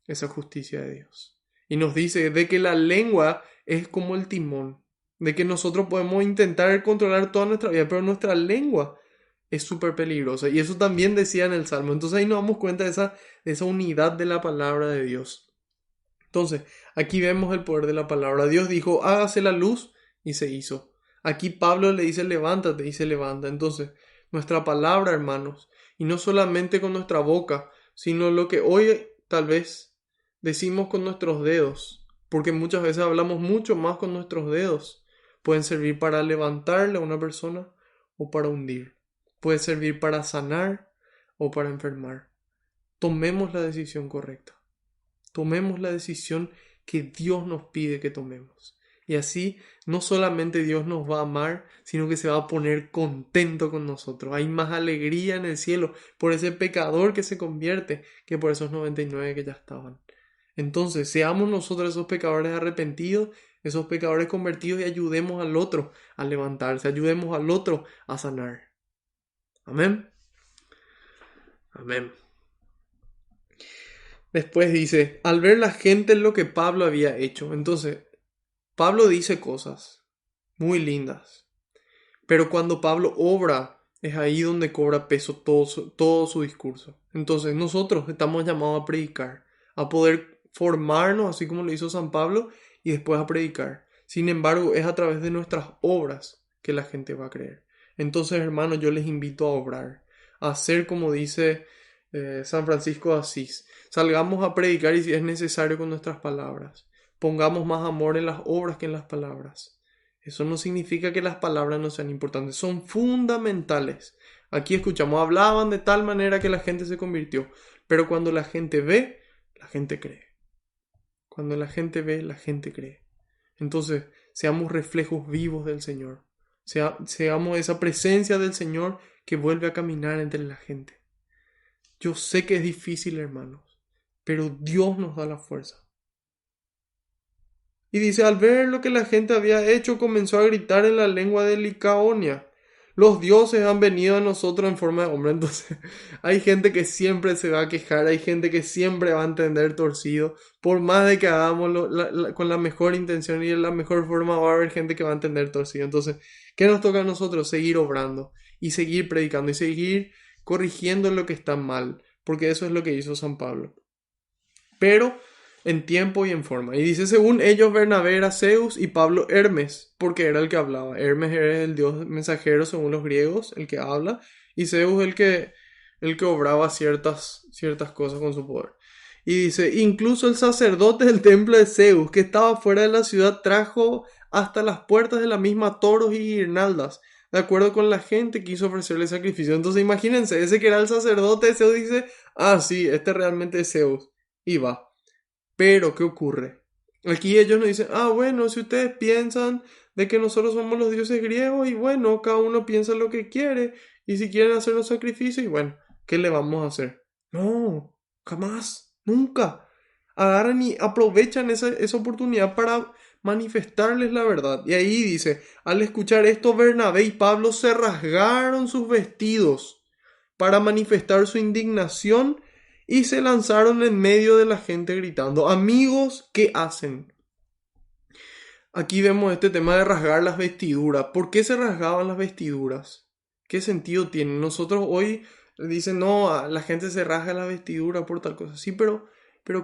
esa justicia de Dios. Y nos dice de que la lengua es como el timón, de que nosotros podemos intentar controlar toda nuestra vida, pero nuestra lengua es súper peligrosa. Y eso también decía en el Salmo. Entonces ahí nos damos cuenta de esa unidad de la palabra de Dios. Entonces, aquí vemos el poder de la palabra. Dios dijo: hágase la luz, y se hizo. Aquí Pablo le dice: levántate, y se levanta. Entonces, nuestra palabra, hermanos, y no solamente con nuestra boca, sino lo que hoy tal vez decimos con nuestros dedos, porque muchas veces hablamos mucho más con nuestros dedos, pueden servir para levantarle a una persona o para hundir. Puede servir para sanar o para enfermar. Tomemos la decisión correcta. Tomemos la decisión que Dios nos pide que tomemos. Y así no solamente Dios nos va a amar, sino que se va a poner contento con nosotros. Hay más alegría en el cielo por ese pecador que se convierte que por esos 99 que ya estaban. Entonces, seamos nosotros esos pecadores arrepentidos, esos pecadores convertidos y ayudemos al otro a levantarse, ayudemos al otro a sanar. Amén. Amén. Después dice, al ver la gente lo que Pablo había hecho. Entonces, Pablo dice cosas muy lindas, pero cuando Pablo obra, es ahí donde cobra peso todo su discurso. Entonces, nosotros estamos llamados a predicar, a poder formarnos, así como lo hizo San Pablo, y después a predicar. Sin embargo, es a través de nuestras obras que la gente va a creer. Entonces, hermanos, yo les invito a obrar, a hacer como dice San Francisco de Asís. Salgamos a predicar y si es necesario con nuestras palabras. Pongamos más amor en las obras que en las palabras. Eso no significa que las palabras no sean importantes, son fundamentales. Aquí escuchamos, hablaban de tal manera que la gente se convirtió, pero cuando la gente ve, la gente cree. Cuando la gente ve, la gente cree. Entonces, seamos reflejos vivos del Señor. Seamos esa presencia del Señor que vuelve a caminar entre la gente. Yo sé que es difícil, hermanos, pero Dios nos da la fuerza. Y dice, al ver lo que la gente había hecho, comenzó a gritar en la lengua de Licaonia. Los dioses han venido a nosotros en forma de hombre. Entonces, hay gente que siempre se va a quejar, hay gente que siempre va a entender torcido. Por más de que hagámoslo con la mejor intención y de la mejor forma, va a haber gente que va a entender torcido. Entonces, ¿qué nos toca a nosotros? Seguir obrando y seguir predicando y seguir corrigiendo lo que está mal. Porque eso es lo que hizo San Pablo. Pero en tiempo y en forma. Y dice, según ellos, Bernabé era Zeus y Pablo Hermes, porque era el que hablaba. Hermes era el dios mensajero según los griegos, el que habla, y Zeus el que obraba ciertas cosas con su poder. Y dice, incluso el sacerdote del templo de Zeus, que estaba fuera de la ciudad, trajo hasta las puertas de la misma toros y guirnaldas. De acuerdo con la gente, quiso ofrecerle sacrificio. Entonces imagínense, ese que era el sacerdote de Zeus dice, ah, sí, este realmente es Zeus. Y va. Pero, ¿qué ocurre? Aquí ellos nos dicen, ah, bueno, si ustedes piensan de que nosotros somos los dioses griegos, y bueno, cada uno piensa lo que quiere, y si quieren hacer los sacrificios, y bueno, ¿qué le vamos a hacer? No, jamás, nunca. Agarran y aprovechan esa oportunidad para manifestarles la verdad. Y ahí dice, al escuchar esto, Bernabé y Pablo se rasgaron sus vestidos para manifestar su indignación y se lanzaron en medio de la gente gritando, amigos, ¿qué hacen? Aquí vemos este tema de rasgar las vestiduras. ¿Por qué se rasgaban las vestiduras? ¿Qué sentido tiene? Nosotros hoy dicen, no, la gente se rasga las vestiduras por tal cosa. Sí, pero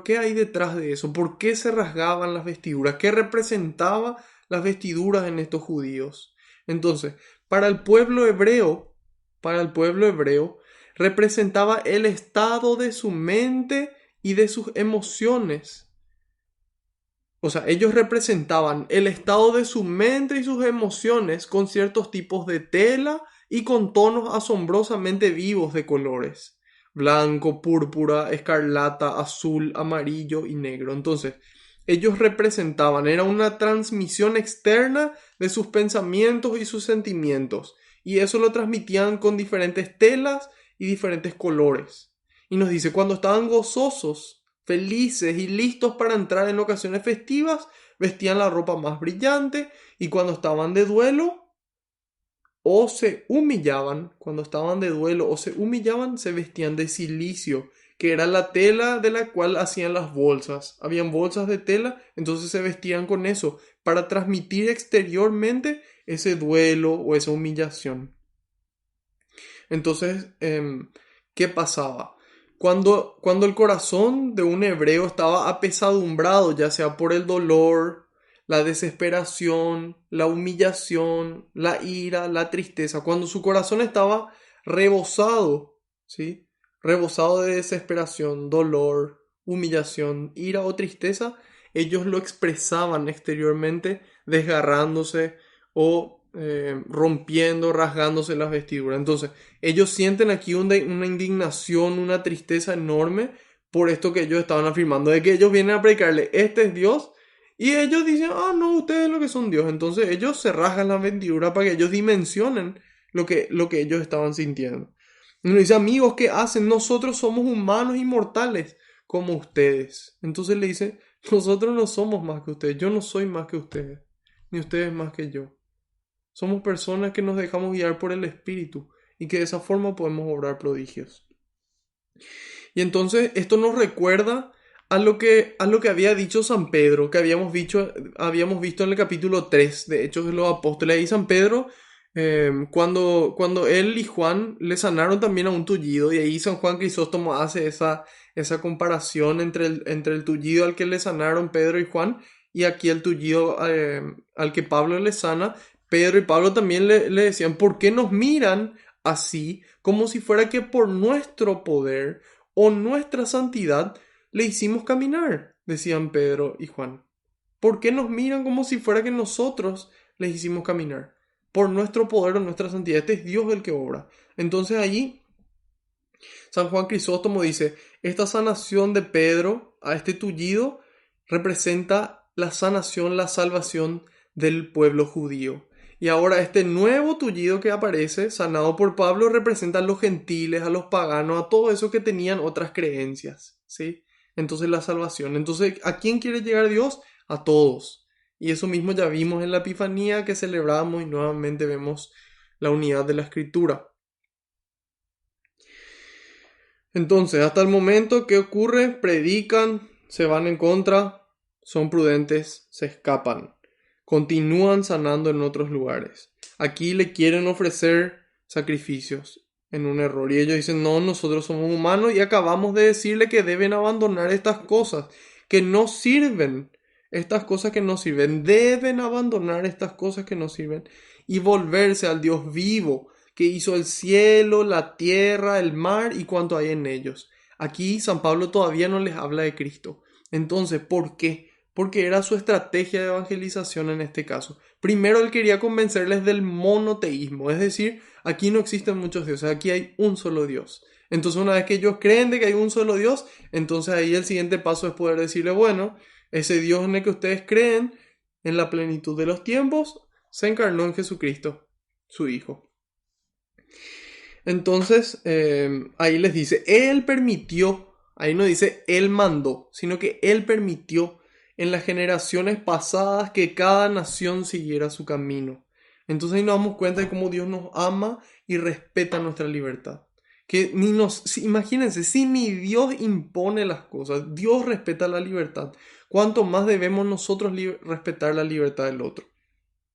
¿qué hay detrás de eso? ¿Por qué se rasgaban las vestiduras? ¿Qué representaba las vestiduras en estos judíos? Entonces, para el pueblo hebreo, representaba el estado de su mente y de sus emociones. O sea, ellos representaban el estado de su mente y sus emociones con ciertos tipos de tela y con tonos asombrosamente vivos de colores. Blanco, púrpura, escarlata, azul, amarillo y negro. Entonces, ellos representaban, era una transmisión externa de sus pensamientos y sus sentimientos. Y eso lo transmitían con diferentes telas y diferentes colores. Y nos dice, cuando estaban gozosos, felices y listos para entrar en ocasiones festivas, vestían la ropa más brillante, y cuando estaban de duelo o se humillaban, se vestían de cilicio, que era la tela de la cual hacían las bolsas. Habían bolsas de tela, entonces se vestían con eso para transmitir exteriormente ese duelo o esa humillación. Entonces, ¿qué pasaba? Cuando el corazón de un hebreo estaba apesadumbrado, ya sea por el dolor, la desesperación, la humillación, la ira, la tristeza, cuando su corazón estaba rebosado, ¿sí? Rebosado de desesperación, dolor, humillación, ira o tristeza, ellos lo expresaban exteriormente desgarrándose o rompiendo, rasgándose las vestiduras. Entonces, ellos sienten aquí una indignación, una tristeza enorme por esto que ellos estaban afirmando, de que ellos vienen a predicarle, este es Dios, Y ellos dicen, ah, no, ustedes lo que son Dios. Entonces ellos se rasgan la vestidura para que ellos dimensionen lo que ellos estaban sintiendo. Y nos dice, amigos, ¿qué hacen? Nosotros somos humanos inmortales como ustedes. Entonces le dice, nosotros no somos más que ustedes. Yo no soy más que ustedes, ni ustedes más que yo. Somos personas que nos dejamos guiar por el Espíritu y que de esa forma podemos obrar prodigios. Y entonces esto nos recuerda a lo que había dicho San Pedro, que habíamos visto en el capítulo 3 de Hechos de los Apóstoles. Ahí San Pedro, cuando él y Juan le sanaron también a un tullido, y ahí San Juan Crisóstomo hace esa comparación entre el tullido al que le sanaron Pedro y Juan, y aquí el tullido al que Pablo le sana. Pedro y Pablo también le decían, ¿por qué nos miran así, como si fuera que por nuestro poder o nuestra santidad le hicimos caminar? Decían Pedro y Juan. ¿Por qué nos miran como si fuera que nosotros les hicimos caminar? Por nuestro poder o nuestra santidad. Este es Dios el que obra. Entonces allí San Juan Crisóstomo dice, esta sanación de Pedro a este tullido representa la sanación, la salvación del pueblo judío. Y ahora este nuevo tullido que aparece, sanado por Pablo, representa a los gentiles, a los paganos, a todos esos que tenían otras creencias, ¿sí? Entonces la salvación. Entonces, ¿a quién quiere llegar Dios? A todos. Y eso mismo ya vimos en la Epifanía que celebramos, y nuevamente vemos la unidad de la Escritura. Entonces, hasta el momento, ¿qué ocurre? Predican, se van en contra, son prudentes, se escapan, continúan sanando en otros lugares. Aquí le quieren ofrecer sacrificios en un error y ellos dicen, no, nosotros somos humanos y acabamos de decirle que deben abandonar estas cosas que no sirven. Estas cosas que no sirven, deben abandonar estas cosas que no sirven y volverse al Dios vivo, que hizo el cielo, la tierra, el mar y cuanto hay en ellos. Aquí San Pablo todavía no les habla de Cristo. Entonces, ¿por qué? Porque era su estrategia de evangelización en este caso. Primero él quería convencerles del monoteísmo, es decir, aquí no existen muchos dioses, aquí hay un solo Dios. Entonces una vez que ellos creen de que hay un solo Dios, entonces ahí el siguiente paso es poder decirle, bueno, ese Dios en el que ustedes creen, en la plenitud de los tiempos, se encarnó en Jesucristo, su Hijo. Entonces, ahí les dice, Él permitió, ahí no dice Él mandó, sino que Él permitió en las generaciones pasadas que cada nación siguiera su camino. Entonces ahí nos damos cuenta de cómo Dios nos ama y respeta nuestra libertad. Que imagínense, si ni Dios impone las cosas, Dios respeta la libertad, ¿cuánto más debemos nosotros respetar la libertad del otro?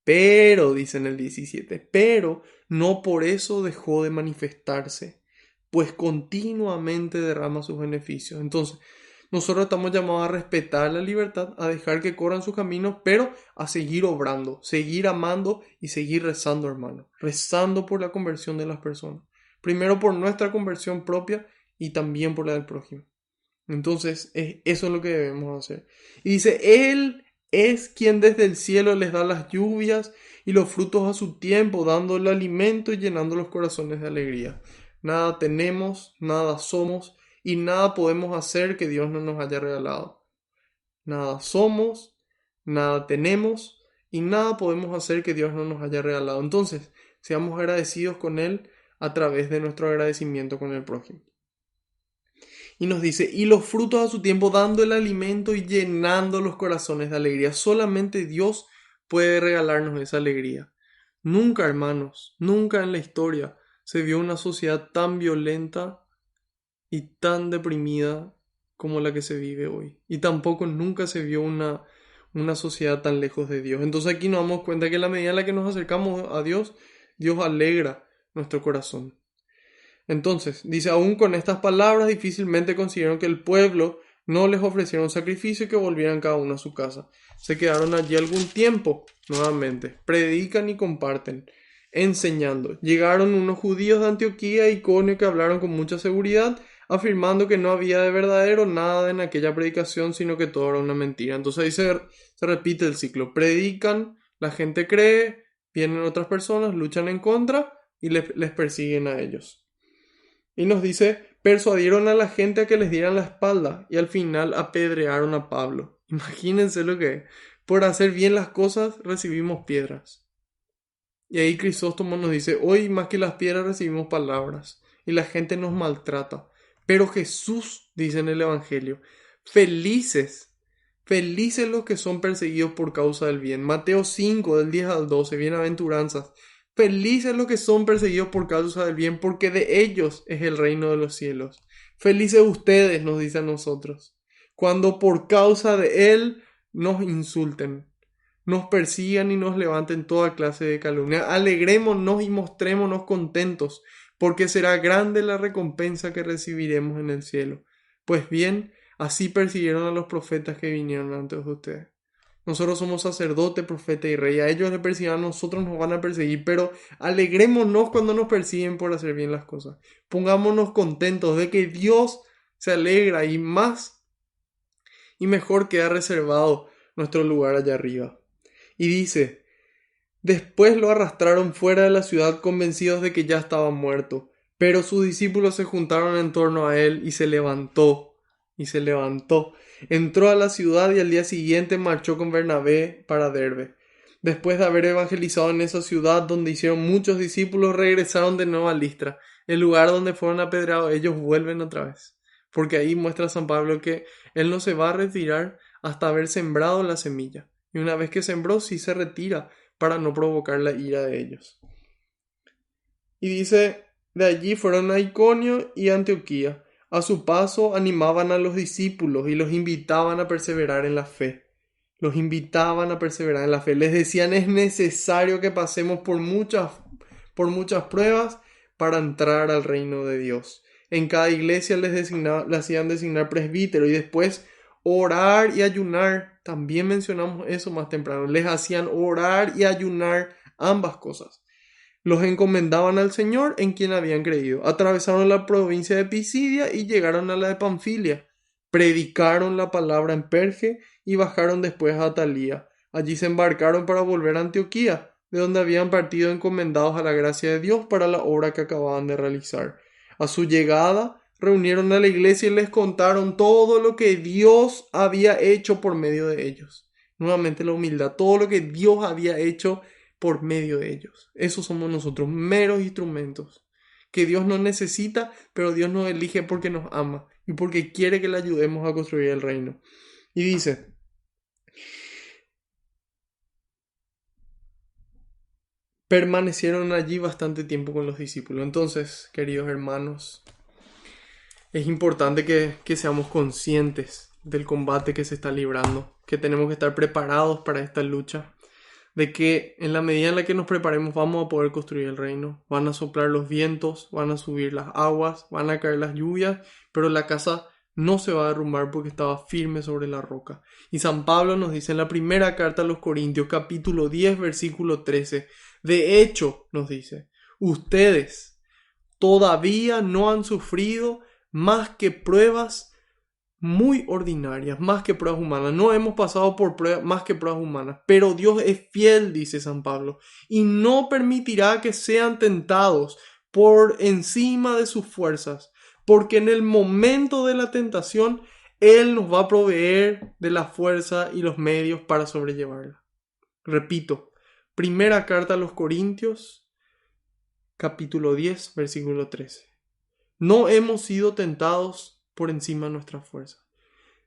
Pero, dice en el 17, pero no por eso dejó de manifestarse, pues continuamente derrama sus beneficios. Entonces, nosotros estamos llamados a respetar la libertad, a dejar que corran sus caminos, pero a seguir obrando, seguir amando y seguir rezando, hermano. Rezando por la conversión de las personas. Primero por nuestra conversión propia y también por la del prójimo. Entonces, eso es lo que debemos hacer. Y dice, Él es quien desde el cielo les da las lluvias y los frutos a su tiempo, dando el alimento y llenando los corazones de alegría. Nada tenemos, nada somos y nada podemos hacer que Dios no nos haya regalado. Nada somos, nada tenemos y nada podemos hacer que Dios no nos haya regalado. Entonces, seamos agradecidos con Él a través de nuestro agradecimiento con el prójimo. Y nos dice, y los frutos a su tiempo, dando el alimento y llenando los corazones de alegría. Solamente Dios puede regalarnos esa alegría. Nunca, hermanos, nunca en la historia se vio una sociedad tan violenta y tan deprimida como la que se vive hoy. Y tampoco nunca se vio una sociedad tan lejos de Dios. Entonces aquí nos damos cuenta que en la medida en la que nos acercamos a Dios, Dios alegra nuestro corazón. Entonces, dice, aún con estas palabras difícilmente consiguieron que el pueblo no les ofreciera un sacrificio y que volvieran cada uno a su casa. Se quedaron allí algún tiempo, nuevamente, predican y comparten, enseñando. Llegaron unos judíos de Antioquía y Iconio que hablaron con mucha seguridad, afirmando que no había de verdadero nada en aquella predicación, sino que todo era una mentira. Entonces ahí se repite el ciclo. Predican, la gente cree, vienen otras personas, luchan en contra y les persiguen a ellos. Y nos dice, persuadieron a la gente a que les dieran la espalda y al final apedrearon a Pablo. Imagínense lo que es. Por hacer bien las cosas recibimos piedras. Y ahí Crisóstomo nos dice, hoy más que las piedras recibimos palabras y la gente nos maltrata. Pero Jesús dice en el Evangelio, felices, felices los que son perseguidos por causa del bien. Mateo 5, del 10 al 12, bienaventuranzas. Felices los que son perseguidos por causa del bien, porque de ellos es el reino de los cielos. Felices ustedes, nos dice a nosotros, cuando por causa de Él nos insulten, nos persigan y nos levanten toda clase de calumnia. Alegrémonos y mostrémonos contentos, porque será grande la recompensa que recibiremos en el cielo. Pues bien, así persiguieron a los profetas que vinieron antes de ustedes. Nosotros somos sacerdote, profeta y rey. A ellos les persiguen, a nosotros nos van a perseguir, pero alegrémonos cuando nos persiguen por hacer bien las cosas. Pongámonos contentos de que Dios se alegra y más y mejor queda reservado nuestro lugar allá arriba. Y dice, después lo arrastraron fuera de la ciudad convencidos de que ya estaba muerto, pero sus discípulos se juntaron en torno a él y se levantó. Entró a la ciudad y al día siguiente marchó con Bernabé para Derbe. Después de haber evangelizado en esa ciudad donde hicieron muchos discípulos, regresaron de nuevo a Listra, el lugar donde fueron apedreados. Ellos vuelven otra vez, porque ahí muestra San Pablo que él no se va a retirar hasta haber sembrado la semilla. Y una vez que sembró, sí se retira para no provocar la ira de ellos. Y dice, de allí fueron a Iconio y Antioquía. A su paso animaban a los discípulos y los invitaban a perseverar en la fe. Les decían, es necesario que pasemos por muchas pruebas para entrar al reino de Dios. En cada iglesia les hacían designar presbítero y después orar y ayunar. También mencionamos eso más temprano. Les hacían orar y ayunar, ambas cosas. Los encomendaban al Señor en quien habían creído. Atravesaron la provincia de Pisidia y llegaron a la de Panfilia. Predicaron la palabra en Perge y bajaron después a Atalía. Allí se embarcaron para volver a Antioquía, de donde habían partido encomendados a la gracia de Dios para la obra que acababan de realizar. A su llegada, reunieron a la iglesia y les contaron todo lo que Dios había hecho por medio de ellos. Nuevamente la humildad, todo lo que Dios había hecho por medio de ellos. Esos somos nosotros, meros instrumentos, que Dios nos necesita, pero Dios nos elige porque nos ama y porque quiere que le ayudemos a construir el reino. Y dice, permanecieron allí bastante tiempo con los discípulos. Entonces, queridos hermanos, es importante que seamos conscientes del combate que se está librando, que tenemos que estar preparados para esta lucha, de que en la medida en la que nos preparemos vamos a poder construir el reino. Van a soplar los vientos, van a subir las aguas, van a caer las lluvias, pero la casa no se va a derrumbar porque estaba firme sobre la roca. Y San Pablo nos dice en la primera carta a los Corintios, capítulo 10, versículo 13, de hecho, nos dice, ustedes todavía no han sufrido más que pruebas muy ordinarias, más que pruebas humanas. No hemos pasado por pruebas más que pruebas humanas, pero Dios es fiel, dice San Pablo, y no permitirá que sean tentados por encima de sus fuerzas, porque en el momento de la tentación Él nos va a proveer de la fuerza y los medios para sobrellevarla. Repito, primera carta a los Corintios, capítulo 10, versículo 13. No hemos sido tentados por encima de nuestras fuerzas.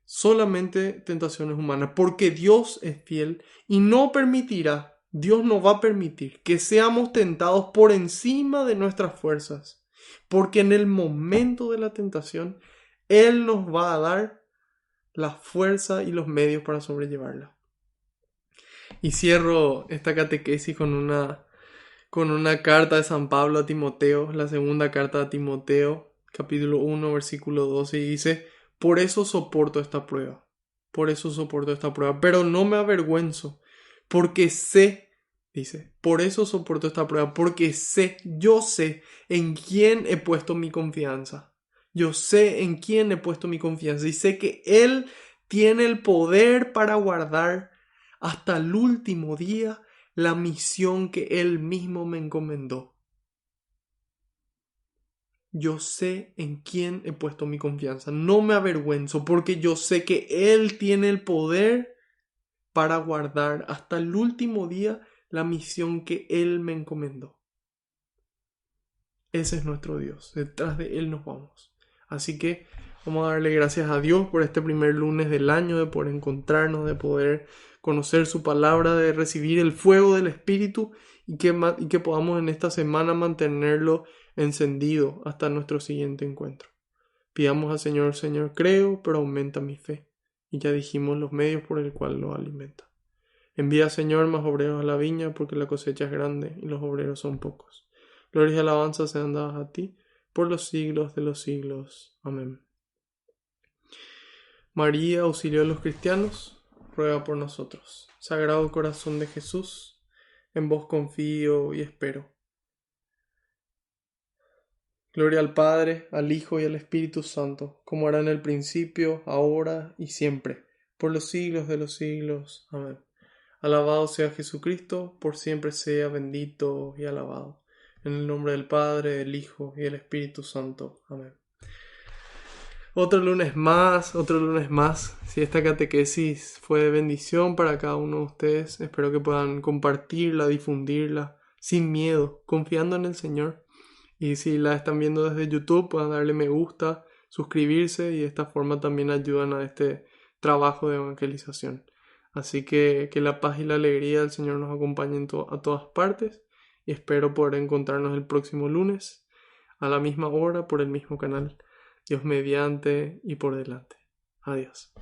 Solamente tentaciones humanas, porque Dios es fiel y no permitirá, Dios no va a permitir que seamos tentados por encima de nuestras fuerzas, porque en el momento de la tentación, Él nos va a dar la fuerza y los medios para sobrellevarla. Y cierro esta catequesis con una carta de San Pablo a Timoteo, la segunda carta a Timoteo, capítulo 1, versículo 12, y dice, por eso soporto esta prueba, pero no me avergüenzo, porque sé, dice, por eso soporto esta prueba, porque yo sé en quién he puesto mi confianza. Yo sé en quién he puesto mi confianza y sé que Él tiene el poder para guardar hasta el último día la misión que Él mismo me encomendó. Yo sé en quién he puesto mi confianza. No me avergüenzo porque yo sé que Él tiene el poder para guardar hasta el último día la misión que Él me encomendó. Ese es nuestro Dios, detrás de Él nos vamos. Así que vamos a darle gracias a Dios por este primer lunes del año, de poder encontrarnos, de poder conocer su palabra, de recibir el fuego del Espíritu y que podamos en esta semana mantenerlo encendido hasta nuestro siguiente encuentro. Pidamos al Señor, Señor, creo, pero aumenta mi fe. Y ya dijimos los medios por el cual lo alimenta. Envía, Señor, más obreros a la viña, porque la cosecha es grande y los obreros son pocos. Gloria y alabanza sean dadas a ti, por los siglos de los siglos. Amén. María, auxilio de los cristianos, ruega por nosotros. Sagrado corazón de Jesús, en vos confío y espero. Gloria al Padre, al Hijo y al Espíritu Santo, como era en el principio, ahora y siempre, por los siglos de los siglos. Amén. Alabado sea Jesucristo, por siempre sea bendito y alabado. En el nombre del Padre, del Hijo y del Espíritu Santo. Amén. Otro lunes más. Si esta catequesis fue de bendición para cada uno de ustedes, espero que puedan compartirla, difundirla, sin miedo, confiando en el Señor. Y si la están viendo desde YouTube, puedan darle me gusta, suscribirse y de esta forma también ayudan a este trabajo de evangelización. Así que la paz y la alegría del Señor nos acompañen a todas partes y espero poder encontrarnos el próximo lunes a la misma hora por el mismo canal. Dios mediante y por delante. Adiós.